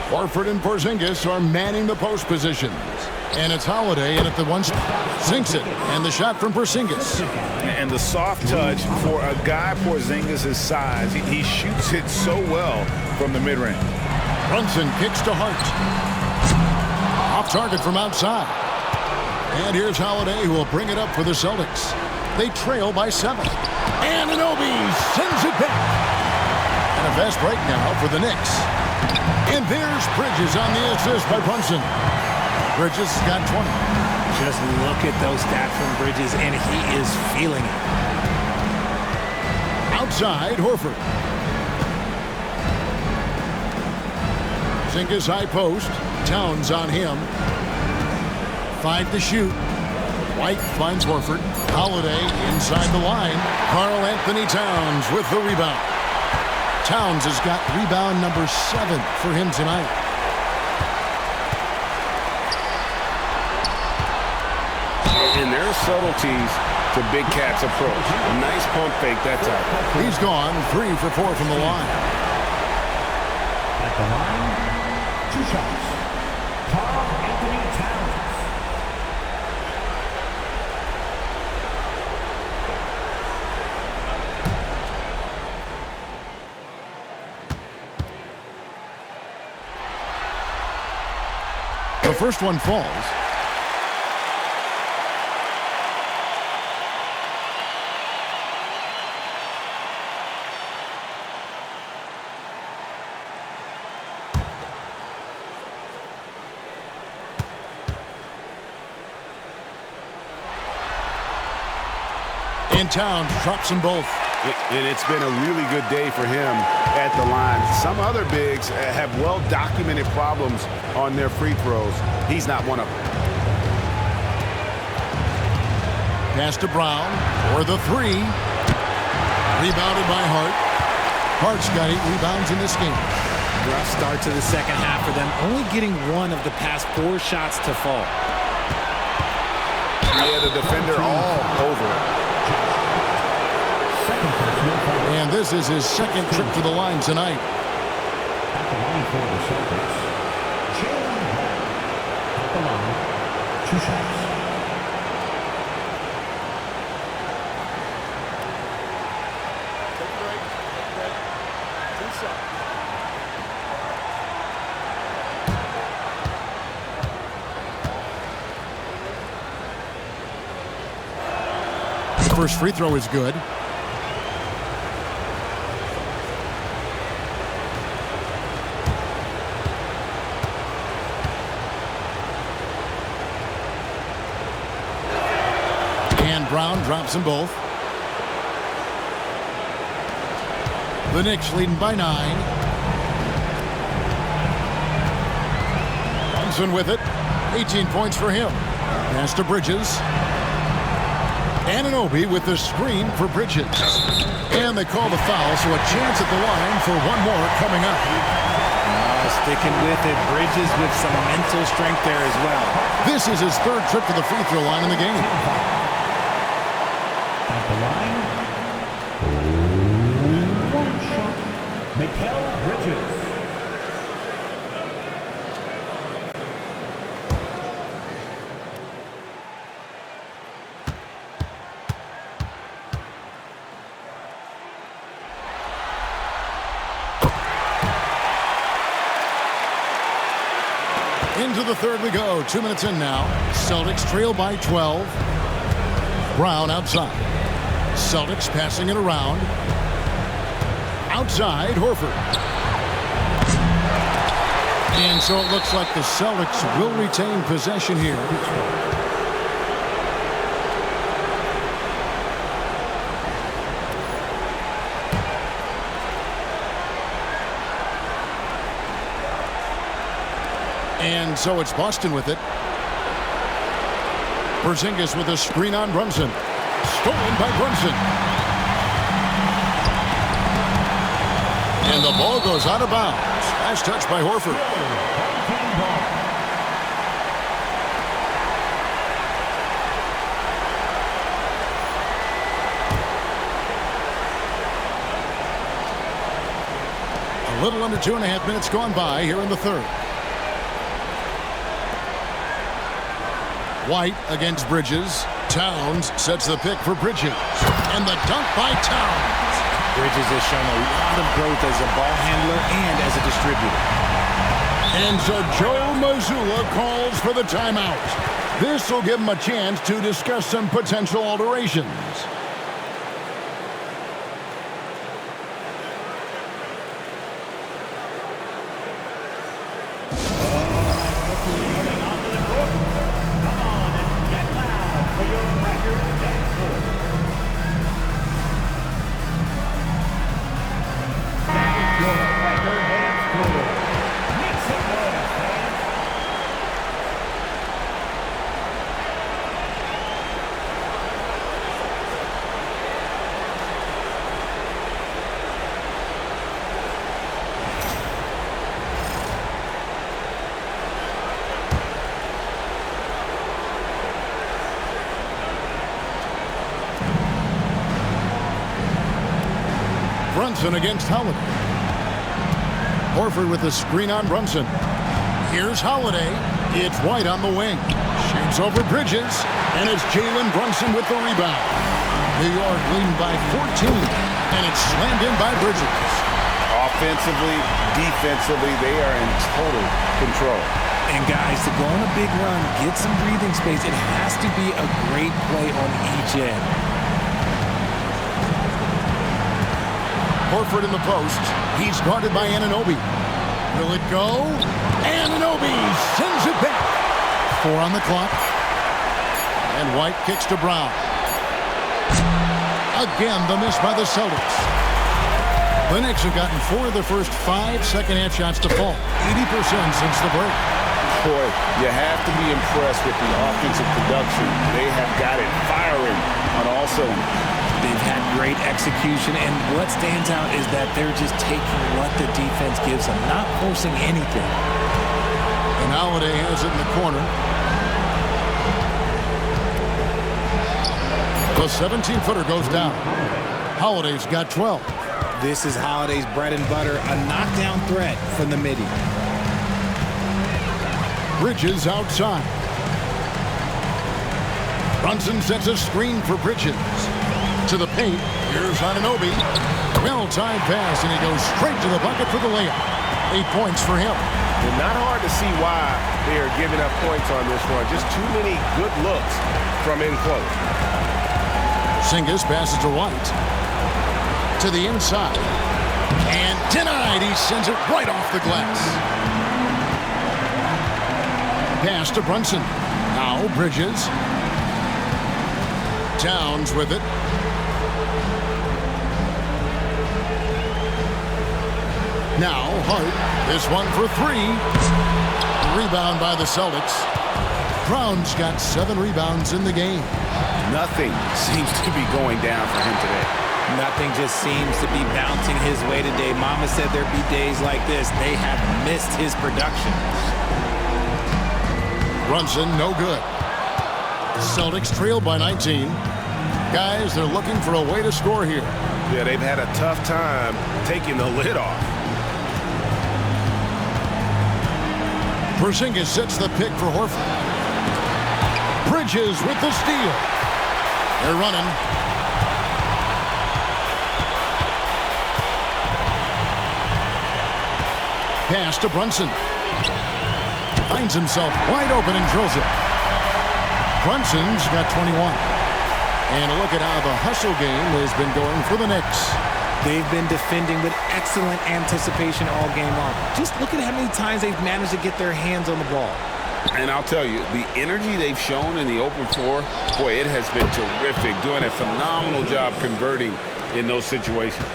[SPEAKER 1] Horford and Porzingis are manning the post positions. And it's Holiday in at the one spot. Sinks it, and the shot from Porzingis.
[SPEAKER 2] And the soft touch for a guy Porzingis' size. He shoots it so well from the mid-range.
[SPEAKER 1] Brunson kicks to Hart. Off target from outside. And here's Holiday, who will bring it up for the Celtics. They trail by 7. And Anunoby sends it back. And a fast break now for the Knicks. And there's Bridges on the assist by Brunson. Bridges has got 20.
[SPEAKER 3] Just look at those stats from Bridges, and he is feeling it.
[SPEAKER 1] Outside, Horford. Porzingis high post. Towns on him. 5 to shoot. White finds Horford. Holiday inside the line. Karl Anthony Towns with the rebound. Towns has got rebound number 7 for him tonight.
[SPEAKER 2] And there are subtleties to Big Cat's approach. A nice pump fake that time.
[SPEAKER 1] He's gone 3 for 4 from the line.
[SPEAKER 5] At the line, 2 shots. Karl Anthony Towns.
[SPEAKER 1] The first one falls. And Towns drops them both.
[SPEAKER 2] And it's been a really good day for him at the line. Some other bigs have well-documented problems on their free throws. He's not one of them.
[SPEAKER 1] Pass to Brown for the 3. Rebounded by Hart. Hart's got 8 rebounds in this game.
[SPEAKER 3] Rough start to the second half for them, only getting 1 of the past 4 shots to fall.
[SPEAKER 2] Yeah, the defender all over it.
[SPEAKER 1] And this is his second trip to the line tonight.
[SPEAKER 5] At the line for the Celtics, Jalen Brown. At the line, 2 shots.
[SPEAKER 1] First free throw is good. And Brown drops them both. The Knicks leading by 9. Brunson with it. 18 points for him. Pass to Bridges. Anunoby with the screen for Bridges. And they call the foul, so a chance at the line for one more coming up.
[SPEAKER 3] Sticking with it. Bridges with some mental strength there as well.
[SPEAKER 1] This is his 3rd trip to the free throw line in the game.
[SPEAKER 5] At the line, 1 shot. Mikal Bridges.
[SPEAKER 1] Into the 3rd we go. 2 minutes in now. Celtics trail by 12. Brown outside. Celtics passing it around. Outside, Horford. And so it looks like the Celtics will retain possession here. And so it's Boston with it. Porzingis with a screen on Brunson. Stolen by Brunson. And the ball goes out of bounds. Nice touch by Horford. A little under 2.5 minutes gone by here in the 3rd. White against Bridges. Towns sets the pick for Bridges. And the dunk by Towns.
[SPEAKER 3] Bridges has shown a lot of growth as a ball handler and as a distributor.
[SPEAKER 1] And so Joe Mazzulla calls for the timeout. This will give him a chance to discuss some potential alterations. Brunson against Holiday. Horford with the screen on Brunson. Here's Holiday. It's White on the wing. Shoots over Bridges, and it's Jalen Brunson with the rebound. New York leading by 14, and it's slammed in by Bridges.
[SPEAKER 2] Offensively, defensively, they are in total control.
[SPEAKER 3] And guys, to go on a big run, get some breathing space, it has to be a great play on each end.
[SPEAKER 1] Horford in the post. He's guarded by Anunoby. Will it go? Anunoby sends it back. 4 on the clock. And White kicks to Brown. Again, the miss by the Celtics. The Knicks have gotten 4 of their first 5 second-half shots to fall. 80% since the break.
[SPEAKER 2] Boy, you have to be impressed with the offensive production. They have got it firing on all cylinders.
[SPEAKER 3] They've had great execution, and what stands out is that they're just taking what the defense gives them, not forcing anything.
[SPEAKER 1] And Holiday has it in the corner. The 17-footer goes down. Holiday's got 12.
[SPEAKER 3] This is Holiday's bread and butter, a knockdown threat from the midi.
[SPEAKER 1] Bridges outside. Brunson sets a screen for Bridges. To the paint. Here's Anunoby. Well-timed pass, and he goes straight to the bucket for the layup. 8 points for him.
[SPEAKER 6] And not hard to see why they are giving up points on this one. Just too many good looks from in close.
[SPEAKER 1] Porzingis passes to White. To the inside. And denied. He sends it right off the glass. Pass to Brunson. Now Bridges. Towns with it. Now Hart. This one for 3. Rebound by the Celtics. Brown's got 7 rebounds in the game.
[SPEAKER 2] Nothing seems to be going down for him today.
[SPEAKER 3] Nothing just seems to be bouncing his way today. Mama said there'd be days like this. They have missed his production.
[SPEAKER 1] Brunson, no good. Celtics trail by 19. Guys, they're looking for a way to score here.
[SPEAKER 6] Yeah, they've had a tough time taking the lid off.
[SPEAKER 1] Porzingis sets the pick for Horford. Bridges with the steal. They're running. Pass to Brunson. Finds himself wide open and drills it. Brunson's got 21. And look at how the hustle game has been going for the Knicks.
[SPEAKER 3] They've been defending with excellent anticipation all game long. Just look at how many times they've managed to get their hands on the ball.
[SPEAKER 2] And I'll tell you, the energy they've shown in the open floor, boy, it has been terrific. Doing a phenomenal job converting in those situations.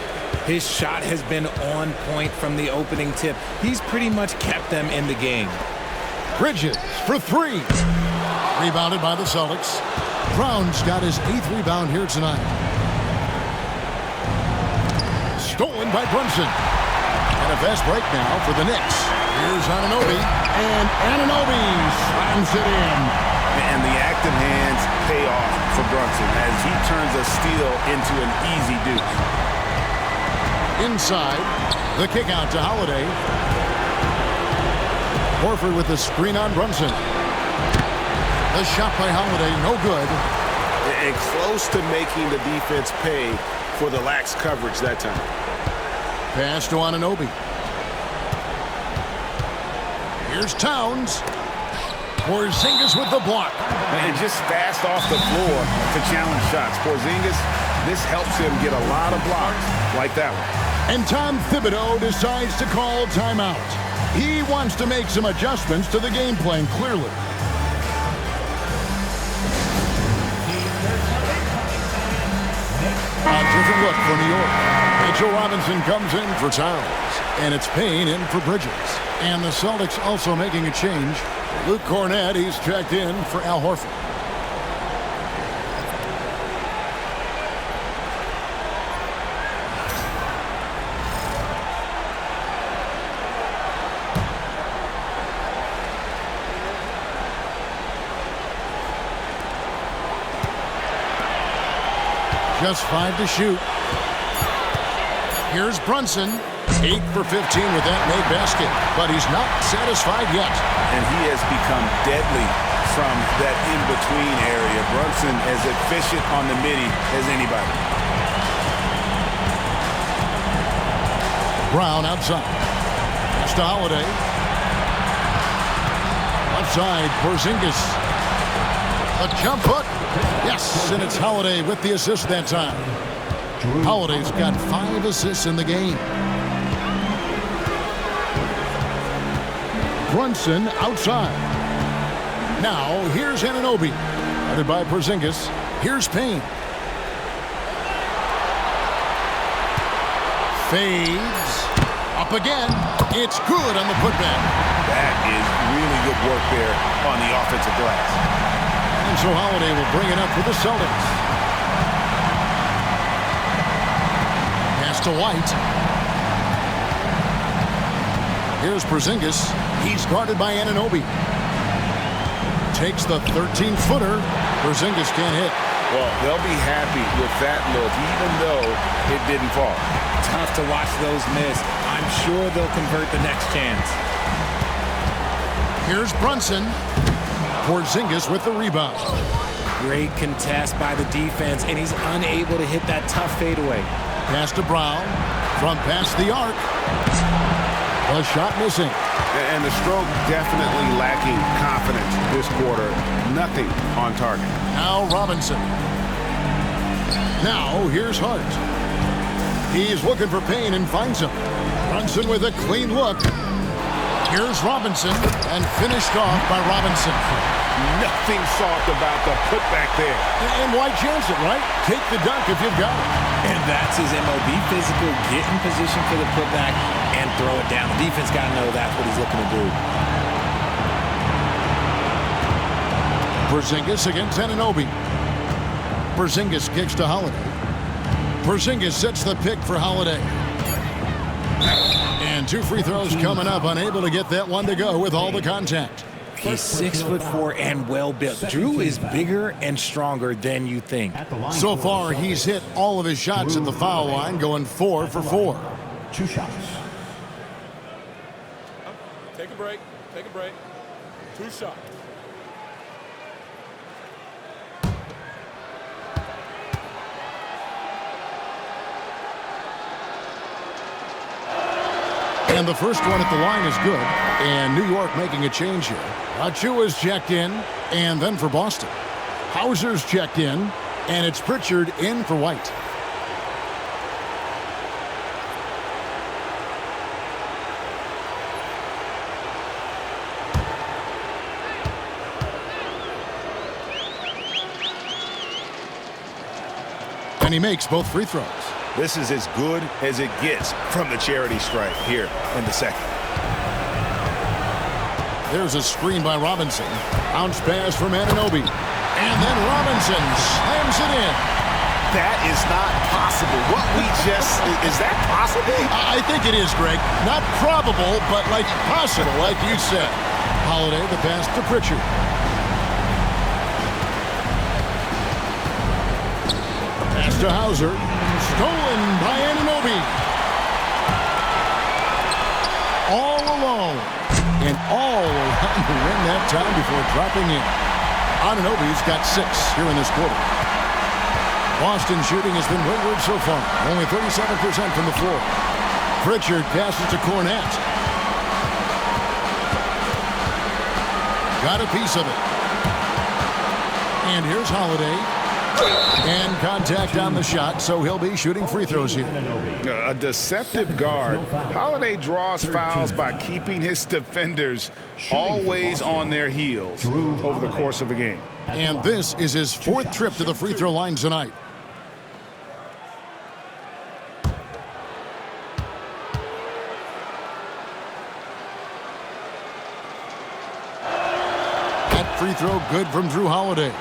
[SPEAKER 3] His shot has been on point from the opening tip. He's pretty much kept them in the game.
[SPEAKER 1] Bridges for 3. Rebounded by the Celtics. Brown's got his 8th rebound here tonight. Stolen by Brunson. And a fast break now for the Knicks. Here's Anunoby. And Anunoby slams it in.
[SPEAKER 2] And the active hands pay off for Brunson as he turns a steal into an easy deuce.
[SPEAKER 1] Inside, the kick out to Holiday. Horford with the screen on Brunson. The shot by Holiday, no good.
[SPEAKER 2] And close to making the defense pay for the lax coverage that time.
[SPEAKER 1] Pass to Anunoby. Here's Towns. Porzingis with the block.
[SPEAKER 2] And just fast off the floor to challenge shots. Porzingis, this helps him get a lot of blocks like that one.
[SPEAKER 1] And Tom Thibodeau decides to call timeout. He wants to make some adjustments to the game plan, clearly. A different look for New York. Mitchell Robinson comes in for Towns. And it's Payne in for Bridges. And the Celtics also making a change. Luke Cornett, he's checked in for Al Horford. Just 5 to shoot. Here's Brunson. 8 for 15 with that made basket, but he's not satisfied yet.
[SPEAKER 2] And he has become deadly from that in-between area. Brunson as efficient on the midi as anybody.
[SPEAKER 1] Brown outside. It's to Holiday. Left side, Porzingis. A jump hook. Yes, and it's Holiday with the assist that time. Holiday's got 5 assists in the game. Brunson outside. Now, here's Anunoby. Guarded by Porzingis. Here's Payne. Fades. Up again. It's good on the putback.
[SPEAKER 2] That is really good work there on the offensive glass.
[SPEAKER 1] And so Holiday will bring it up for the Celtics. Pass to White. Here's Porzingis. He's guarded by Anunoby. Takes the 13-footer. Porzingis can't hit.
[SPEAKER 2] Well, they'll be happy with that look, even though it didn't fall.
[SPEAKER 3] Tough to watch those miss. I'm sure they'll convert the next chance.
[SPEAKER 1] Here's Brunson. Porzingis with the rebound.
[SPEAKER 3] Great contest by the defense, and he's unable to hit that tough fadeaway.
[SPEAKER 1] Pass to Brown. From past the arc. A shot missing.
[SPEAKER 2] And the stroke definitely lacking confidence this quarter. Nothing on target.
[SPEAKER 1] Now Robinson. Now here's Hart. He's looking for Payne and finds him. Brunson with a clean look. Here's Robinson, and finished off by Robinson.
[SPEAKER 2] Nothing soft about the putback there.
[SPEAKER 1] And why chance it, right? Take the dunk if you've got it.
[SPEAKER 3] And that's his MO. Be physical, get in position for the putback, and throw it down. The defense got to know that's what he's looking to do.
[SPEAKER 1] Porzingis against Anunoby. Porzingis kicks to Holiday. Porzingis sets the pick for Holiday. And 2 free throws coming up, unable to get that one to go with all the contact.
[SPEAKER 3] He's 6'4" and well built. Drew is bigger and stronger than you think.
[SPEAKER 1] So far, he's hit all of his shots at the foul line, going 4 for 4.
[SPEAKER 5] 2 shots.
[SPEAKER 8] Take a break. Take a break. 2 shots.
[SPEAKER 1] And the first one at the line is good. And New York making a change here. Achua's checked in, and then for Boston. Hauser's checked in, and it's Pritchard in for White. And he makes both free throws.
[SPEAKER 2] This is as good as it gets from the charity stripe here in the second.
[SPEAKER 1] There's a screen by Robinson. Bounce pass from Anunoby. And then Robinson slams it in.
[SPEAKER 2] That is not possible. What we just... Is that possible?
[SPEAKER 1] I think it is, Greg. Not probable, but like possible, like you said. Holiday, the pass to Pritchard. Pass to Hauser. Stolen by Anunoby. All alone. And all around the rim that time before dropping in. Anunoby's got 6 here in this quarter. Boston shooting has been wayward so far. Only 37% from the floor. Pritchard passes to Cornette. Got a piece of it. And here's Holiday. And contact on the shot, so he'll be shooting free throws here.
[SPEAKER 2] A deceptive guard. Holiday draws fouls by keeping his defenders always on their heels over the course of the game.
[SPEAKER 1] And this is his 4th trip to the free throw line tonight. That free throw good from Drew Holiday.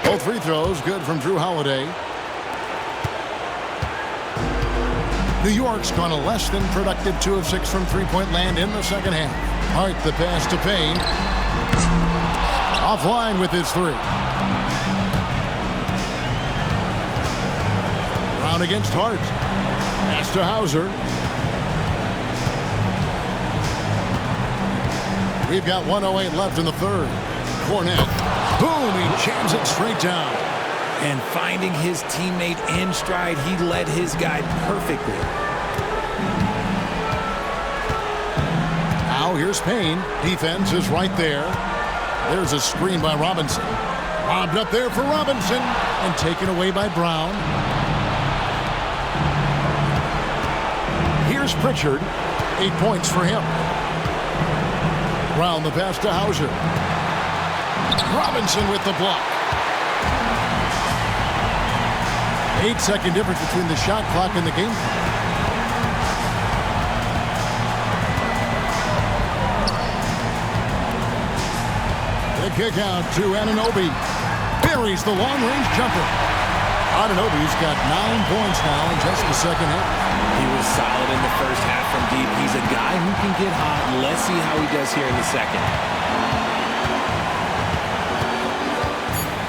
[SPEAKER 1] Both free throws good from Drew Holiday. New York's gone a less than productive 2 of 6 from three-point land in the second half. Hart the pass to Payne. Offline with his 3. Brown against Hart. Pass to Hauser. We've got 1:08 left in the third. Fournette. Boom! He jams it straight down.
[SPEAKER 3] And finding his teammate in stride, he led his guy perfectly.
[SPEAKER 1] Now here's Payne. Defense is right there. There's a screen by Robinson. Lobbed up there for Robinson and taken away by Brown. Here's Pritchard. 8 points for him. Brown the pass to Hauser. Robinson with the block. 8-second difference between the shot clock and the game clock. The kick out to Anunoby. Buries the long-range jumper. Anunoby's got 9 points now in just the second half.
[SPEAKER 3] He was solid in the first half from deep. He's a guy who can get hot. Let's see how he does here in the second.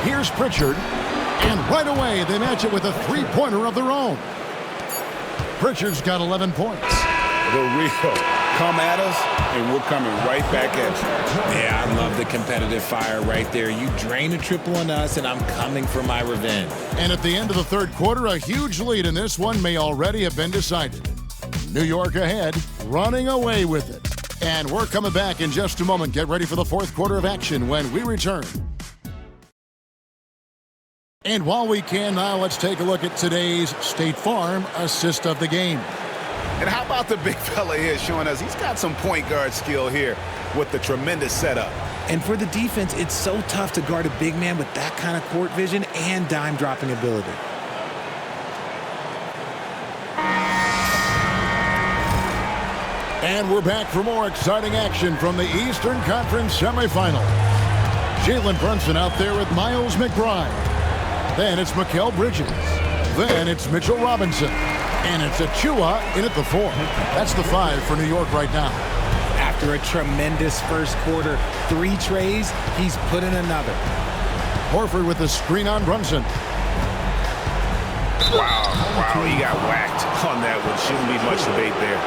[SPEAKER 1] Here's Pritchard. And right away, they match it with a three-pointer of their own. Pritchard's got 11 points.
[SPEAKER 2] The real come at us, and we're coming right back at you.
[SPEAKER 3] Yeah, I love the competitive fire right there. You drain a triple on us, and I'm coming for my revenge.
[SPEAKER 1] And at the end of the third quarter, a huge lead in this one may already have been decided. New York ahead, running away with it. And we're coming back in just a moment. Get ready for the fourth quarter of action when we return. And while we can now, let's take a look at today's State Farm assist of the game.
[SPEAKER 2] And how about the big fella here showing us he's got some point guard skill here with the tremendous setup.
[SPEAKER 3] And for the defense, it's so tough to guard a big man with that kind of court vision and dime-dropping ability.
[SPEAKER 1] And we're back for more exciting action from the Eastern Conference semifinal. Jalen Brunson out there with Miles McBride. Then it's Mikal Bridges. Then it's Mitchell Robinson. And it's Achua in at the 4. That's the 5 for New York right now.
[SPEAKER 3] After a tremendous first quarter, 3 trays, he's put in another.
[SPEAKER 1] Horford with the screen on Brunson.
[SPEAKER 2] Wow, he got whacked on that one. Shouldn't be much debate there.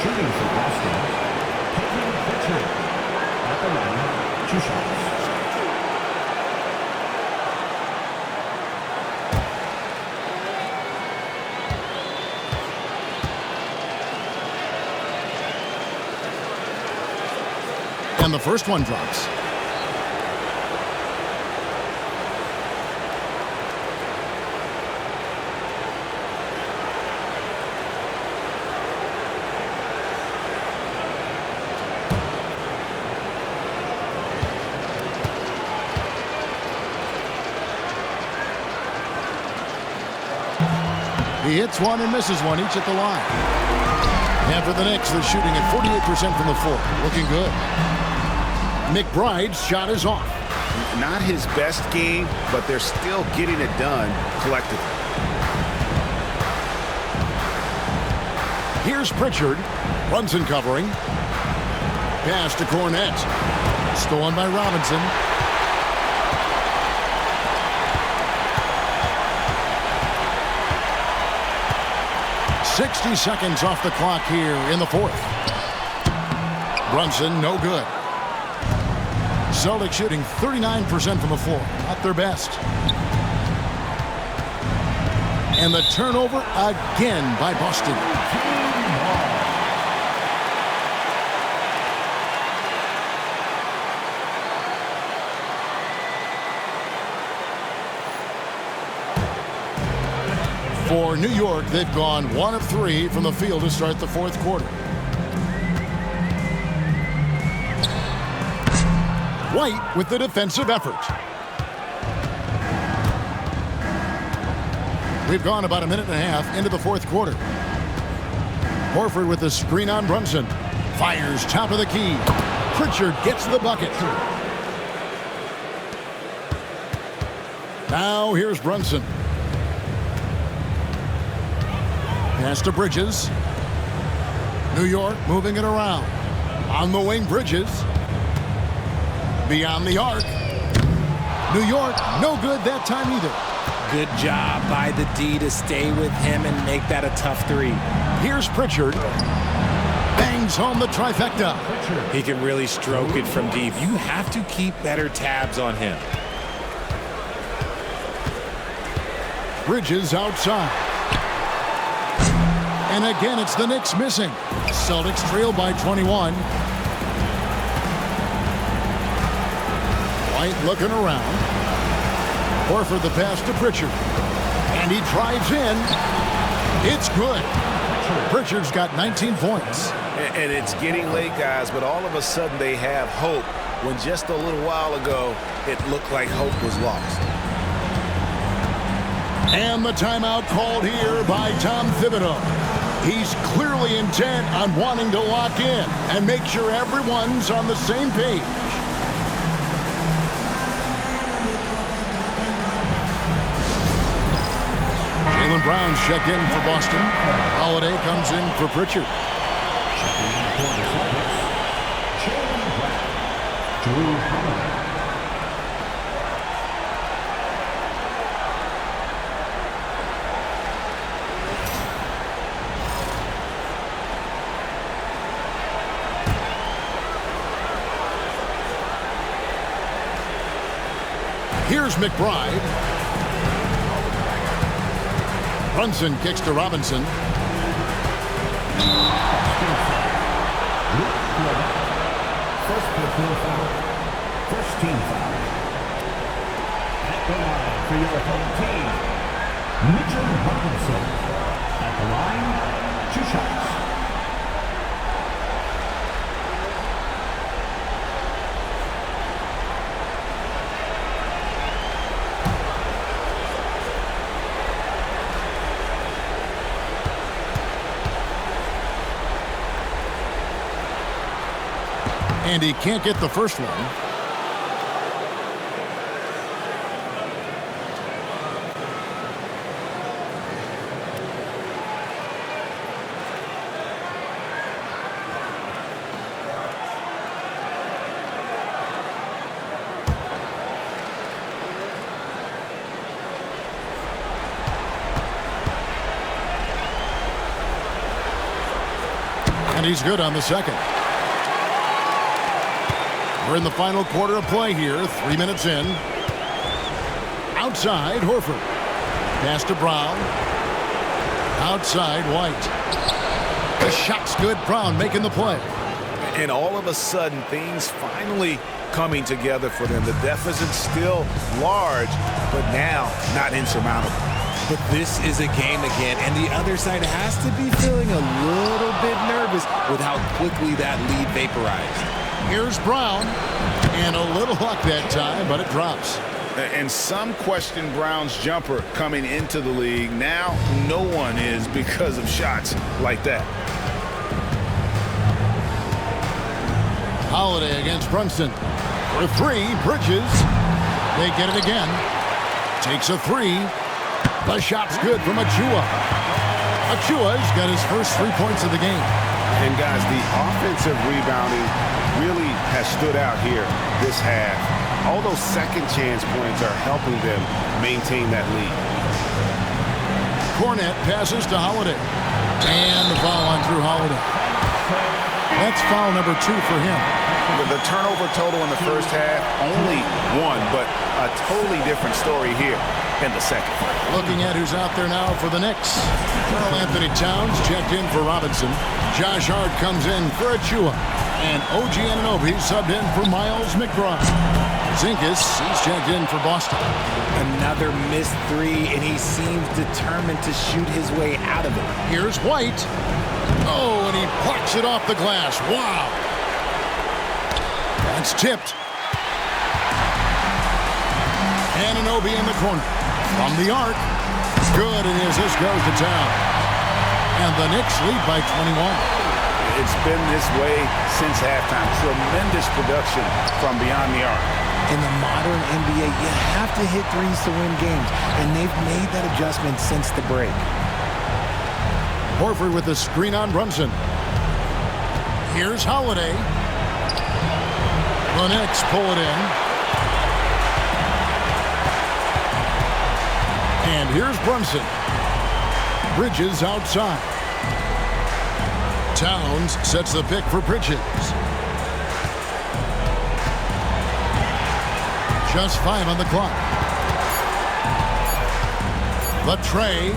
[SPEAKER 5] Shooting for Boston, taking Pritchard at the line, 2 shots.
[SPEAKER 1] And the first one drops. He hits one and misses one, each at the line. And for the Knicks, they're shooting at 48% from the floor. Looking good. McBride's shot is off.
[SPEAKER 2] Not his best game, but they're still getting it done collectively.
[SPEAKER 1] Here's Pritchard. Brunson covering. Pass to Cornette. Stolen by Robinson. "60 seconds off the clock here in the fourth." Brunson, no good. Celtics shooting 39% from the floor. Not their best. And the turnover again by Boston. For New York, they've gone 1 of 3 from the field to start the fourth quarter. White with the defensive effort. We've gone about a minute and a half into the fourth quarter. Horford with the screen on Brunson. Fires top of the key. Pritchard gets the bucket. Now here's Brunson. Pass to Bridges. New York moving it around. On the wing, Bridges. Beyond the arc. New York, no good that time either.
[SPEAKER 3] Good job by the D to stay with him and make that a tough three.
[SPEAKER 1] Here's Pritchard. Bangs home the trifecta.
[SPEAKER 3] He can really stroke it from deep. You have to keep better tabs on him.
[SPEAKER 1] Bridges outside. And again, it's the Knicks missing. Celtics trail by 21. White looking around. Horford the pass to Pritchard. And he drives in. It's good. Pritchard's got 19 points.
[SPEAKER 2] And it's getting late, guys, but all of a sudden they have hope when just a little while ago it looked like hope was lost.
[SPEAKER 1] And the timeout called here by Tom Thibodeau. He's clearly intent on wanting to lock in and make sure everyone's on the same page. Jaylen Brown's checked in for Boston. Holiday comes in for Pritchard. Here's McBride. Brunson kicks to Robinson.
[SPEAKER 5] First personal foul. First team foul. At the line for your opponent team, Mitchell Robinson. At the line, 2 shots.
[SPEAKER 1] And he can't get the first one. And he's good on the second. We're in the final quarter of play here, 3 minutes in. Outside, Horford. Pass to Brown. Outside, White. The shot's good. Brown making the play.
[SPEAKER 2] And all of a sudden, things finally coming together for them. The deficit's still large, but now not insurmountable.
[SPEAKER 3] But this is a game again, and the other side has to be feeling a little bit nervous with how quickly that lead vaporized.
[SPEAKER 1] Here's Brown, and a little luck that time, but it drops.
[SPEAKER 2] And some question Brown's jumper coming into the league. Now no one is because of shots like that.
[SPEAKER 1] Holiday against Brunson. For 3, Bridges. They get it again. Takes a 3. The shot's good from Achua. Achua's got his first 3 points of the game.
[SPEAKER 2] And guys, the offensive rebounding really has stood out here this half. All those second chance points are helping them maintain that lead.
[SPEAKER 1] Cornette passes to Holiday. And the foul on Drew Holiday. That's foul number 2 for him.
[SPEAKER 2] The turnover total in the first half, only 1, but a totally different story here in the second.
[SPEAKER 1] Looking at who's out there now for the Knicks. Karl Anthony Towns checked in for Robinson. Josh Hart comes in for Achua. And OG Anunoby subbed in for Miles McBride. Zinkas, he's checked in for Boston.
[SPEAKER 3] Another missed 3, and he seems determined to shoot his way out of it.
[SPEAKER 1] Here's White. Oh, and he plucks it off the glass. Wow. That's tipped. Anunoby in the corner. From the arc. Good, and his assist goes to town. And the Knicks lead by 21.
[SPEAKER 2] It's been this way since halftime. Tremendous production from beyond the arc.
[SPEAKER 3] In the modern NBA, you have to hit threes to win games, and they've made that adjustment since the break.
[SPEAKER 1] Horford with the screen on Brunson. Here's Holiday. The Knicks pull it in. And here's Brunson. Bridges outside. Towns sets the pick for Bridges. Just 5 on the clock. The tray.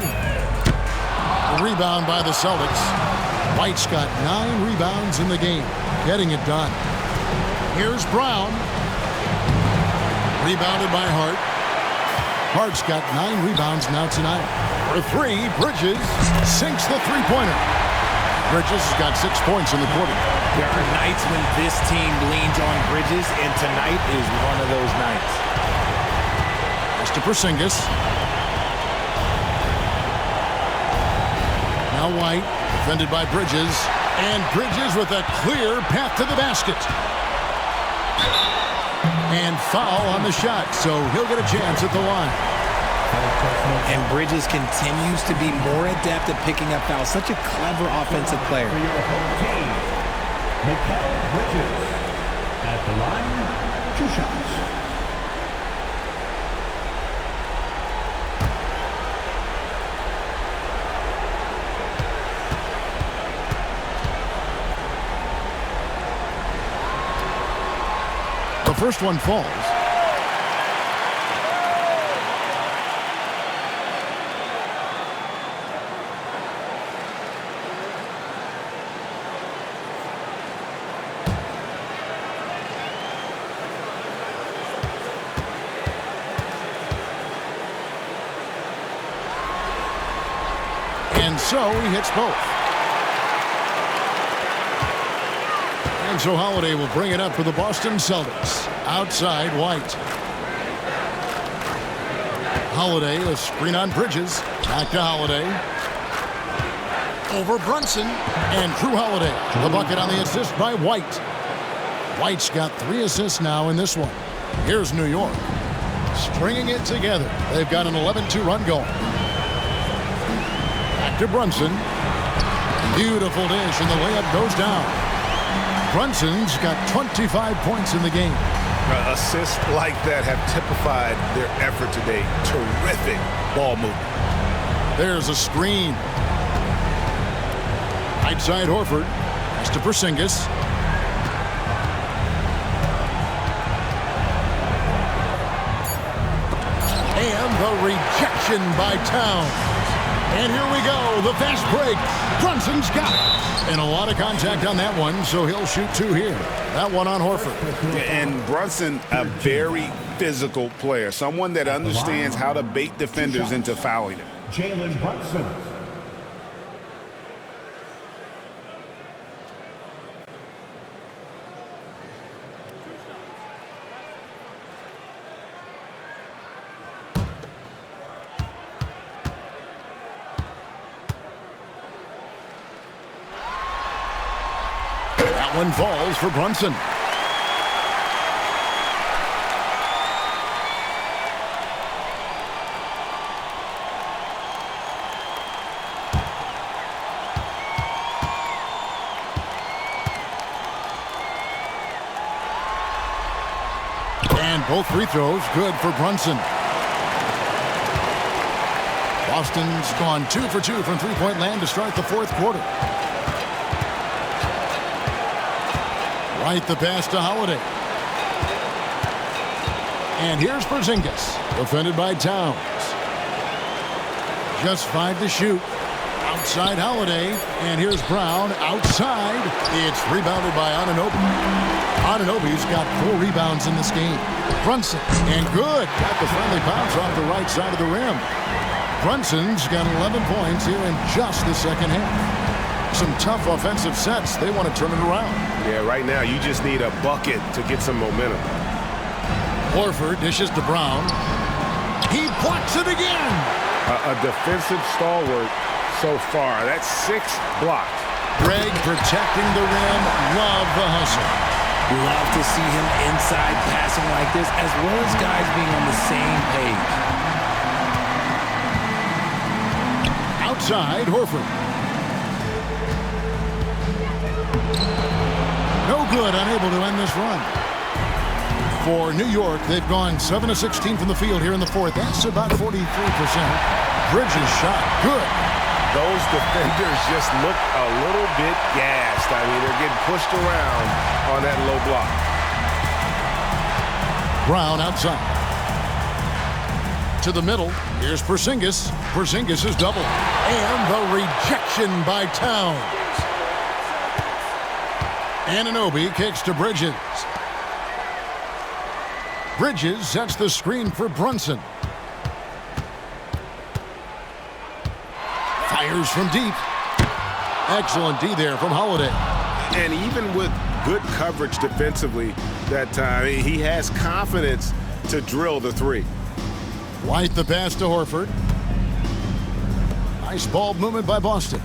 [SPEAKER 1] Rebound by the Celtics. White's got 9 rebounds in the game, getting it done. Here's Brown. Rebounded by Hart. Hart's got 9 rebounds now tonight. For 3, Bridges sinks the three-pointer. Bridges has got 6 points in the quarter.
[SPEAKER 3] There are nights when this team leans on Bridges, and tonight is one of those nights.
[SPEAKER 1] Mr. Porzingis. Now White, defended by Bridges. And Bridges with a clear path to the basket. And foul on the shot, so he'll get a chance at the line.
[SPEAKER 3] And Bridges continues to be more adept at picking up fouls. Such a clever offensive player.
[SPEAKER 5] For your home team, Mikal Bridges. At the line, 2 shots.
[SPEAKER 1] The first one falls. And so he hits both. And so Holiday will bring it up for the Boston Celtics. Outside, White. Holiday, a screen on Bridges. Back to Holiday. Over Brunson. And Drew Holiday. The bucket on the assist by White. White's got 3 assists now in this one. Here's New York. Stringing it together. They've got an 11-2 run going. Back to Brunson. Beautiful dish, and the layup goes down. Brunson's got 25 points in the game.
[SPEAKER 2] Assists like that have typified their effort today. Terrific ball movement.
[SPEAKER 1] There's a screen. Right side Horford. Pass to Porzingis. And the rejection by Towns. And here we go, the fast break. Brunson's got it. And a lot of contact on that one, so he'll shoot 2 here. That one on Horford.
[SPEAKER 2] And Brunson, a very physical player. Someone that understands how to bait defenders into fouling him.
[SPEAKER 5] Jalen Brunson.
[SPEAKER 1] That one falls for Brunson. And both free throws good for Brunson. Boston's gone 2 for 2 from three-point land to start the 4th quarter. Right the pass to Holiday. And here's Porzingis, defended by Towns. Just 5 to shoot. Outside Holiday, and here's Brown outside. It's rebounded by Anunoby. Anunoby's got 4 rebounds in this game. Brunson, and good. Got the friendly bounce off the right side of the rim. Brunson's got 11 points here in just the second half. Some tough offensive sets. They want to turn it around.
[SPEAKER 6] Yeah, right now you just need a bucket to get some momentum.
[SPEAKER 1] Horford dishes to Brown. He blocks it again.
[SPEAKER 6] A defensive stalwart so far. That's 6 blocks.
[SPEAKER 1] Greg protecting the rim. Love the hustle.
[SPEAKER 3] Love to see him inside passing like this, as well as guys being on the same page.
[SPEAKER 1] Outside, Horford. No good, unable to end this run. For New York, they've gone 7 of 16 from the field here in the fourth. That's about 43%. Bridges shot good.
[SPEAKER 6] Those defenders just look a little bit gassed. I mean, they're getting pushed around on that low block.
[SPEAKER 1] Brown outside. To the middle. Here's Porzingis. Porzingis is double. And the rejection by Towns. Anunoby kicks to Bridges. Bridges sets the screen for Brunson. Fires from deep. Excellent D there from Holiday.
[SPEAKER 6] And even with good coverage defensively that time, he has confidence to drill the three.
[SPEAKER 1] White the pass to Horford. Nice ball movement by Boston.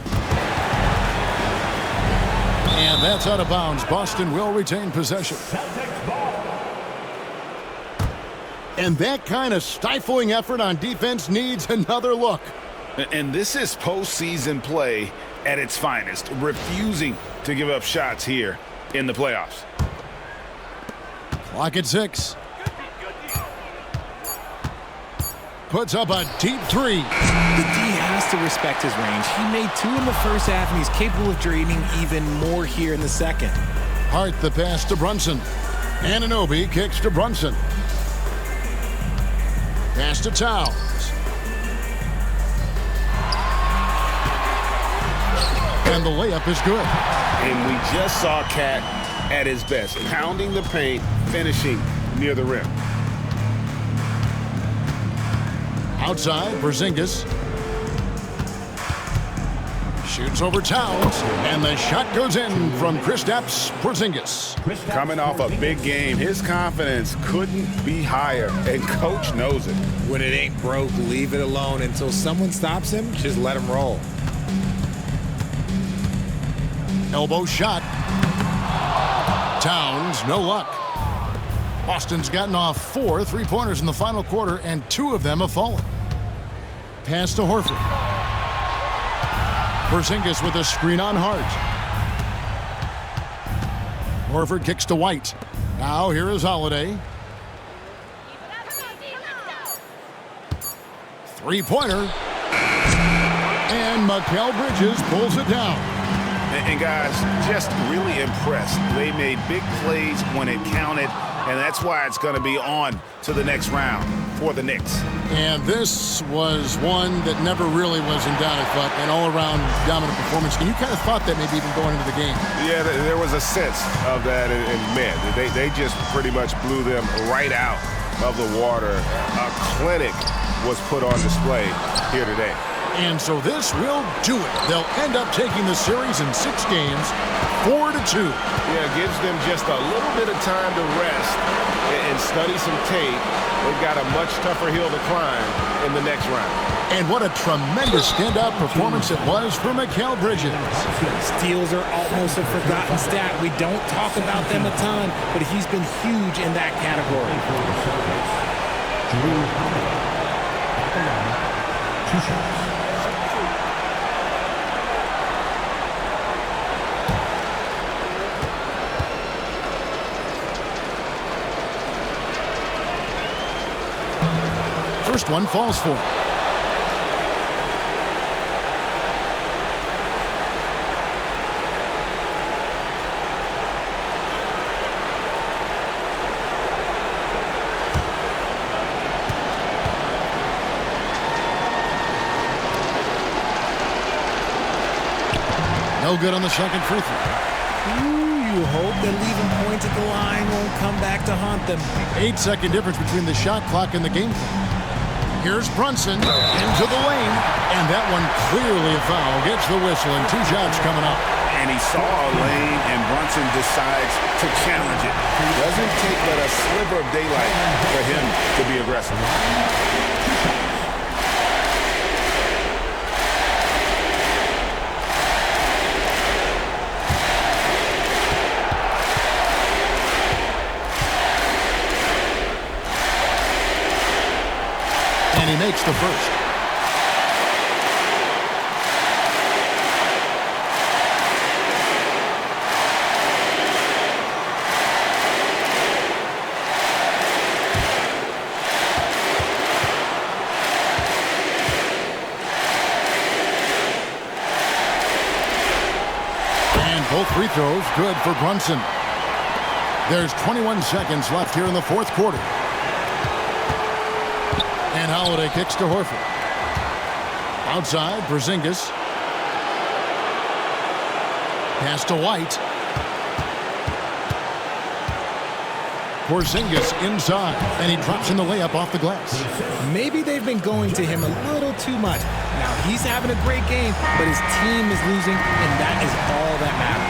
[SPEAKER 1] And that's out of bounds. Boston will retain possession. And that kind of stifling effort on defense needs another look.
[SPEAKER 2] And this is postseason play at its finest, refusing to give up shots here in the playoffs.
[SPEAKER 1] Clock at 6. Puts up a deep three.
[SPEAKER 3] The D has to respect his range. He made 2 in the first half, and he's capable of draining even more here in the second.
[SPEAKER 1] Hart the pass to Brunson. Anunoby kicks to Brunson. Pass to Towns. And the layup is good.
[SPEAKER 2] And we just saw Cat at his best, pounding the paint, finishing near the rim.
[SPEAKER 1] Outside, Porzingis. Shoots over Towns, and the shot goes in from Kristaps Porzingis.
[SPEAKER 2] Coming off a big game, his confidence couldn't be higher, and coach knows it.
[SPEAKER 3] When it ain't broke, leave it alone until someone stops him. Just let him roll.
[SPEAKER 1] Elbow shot. Towns, no luck. Boston's gotten off 4 3-pointers in the final quarter, and 2 of them have fallen. Pass to Horford. Porzingis with a screen on Hart. Horford kicks to White. Now here is Holiday. 3-pointer. And Mikal Bridges pulls it down.
[SPEAKER 2] And guys, just really impressed. They made big plays when it counted, and that's why it's going to be on to the next round for the Knicks.
[SPEAKER 1] And this was one that never really was in doubt, I thought, an all-around dominant performance. And you kind of thought that maybe even going into the game.
[SPEAKER 6] Yeah, there was a sense of that, and man, they just pretty much blew them right out of the water. A clinic was put on display here today.
[SPEAKER 1] And so this will do it. They'll end up taking the series in 6 games, 4-2.
[SPEAKER 6] Yeah, it gives them just a little bit of time to rest and study some tape. They've got a much tougher hill to climb in the next round.
[SPEAKER 1] And what a tremendous standout performance it was for Mikal Bridges.
[SPEAKER 3] Steals are almost a forgotten stat. We don't talk about them a ton, but he's been huge in that category.
[SPEAKER 5] Two shots.
[SPEAKER 1] First one falls for him. No good on the second free throw.
[SPEAKER 3] You hope that leaving points at the line won't come back to haunt them.
[SPEAKER 1] 8-second difference between the shot clock and the game clock. Here's Brunson into the lane, and that one clearly a foul. Gets the whistle, and 2 shots coming up.
[SPEAKER 2] And he saw a lane, and Brunson decides to challenge it. Doesn't take but a sliver of daylight for him to be aggressive.
[SPEAKER 1] And he makes the first. Both free throws good for Brunson. There's 21 seconds left here in the fourth quarter. And Holiday kicks to Horford. Outside, Porzingis. Pass to White. Porzingis inside, and he drops in the layup off the glass.
[SPEAKER 3] Maybe they've been going to him a little too much. Now, he's having a great game, but his team is losing, and that is all that matters.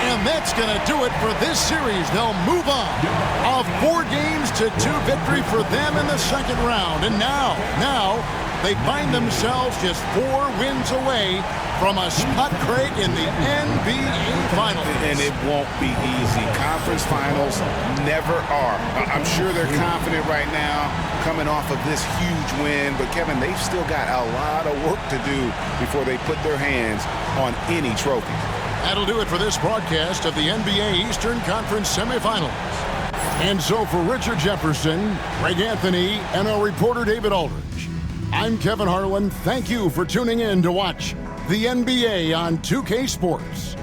[SPEAKER 1] And that's going to do it for this series. They'll move on. A 4-2 victory for them in the second round. And now they find themselves just 4 wins away from a spot, Craig, in the NBA Finals.
[SPEAKER 2] And it won't be easy. Conference Finals never are. I'm sure they're confident right now coming off of this huge win. But, Kevin, they've still got a lot of work to do before they put their hands on any trophy.
[SPEAKER 1] That'll do it for this broadcast of the NBA Eastern Conference Semifinals. And so for Richard Jefferson, Greg Anthony, and our reporter David Aldridge, I'm Kevin Harlan. Thank you for tuning in to watch the NBA on 2K Sports.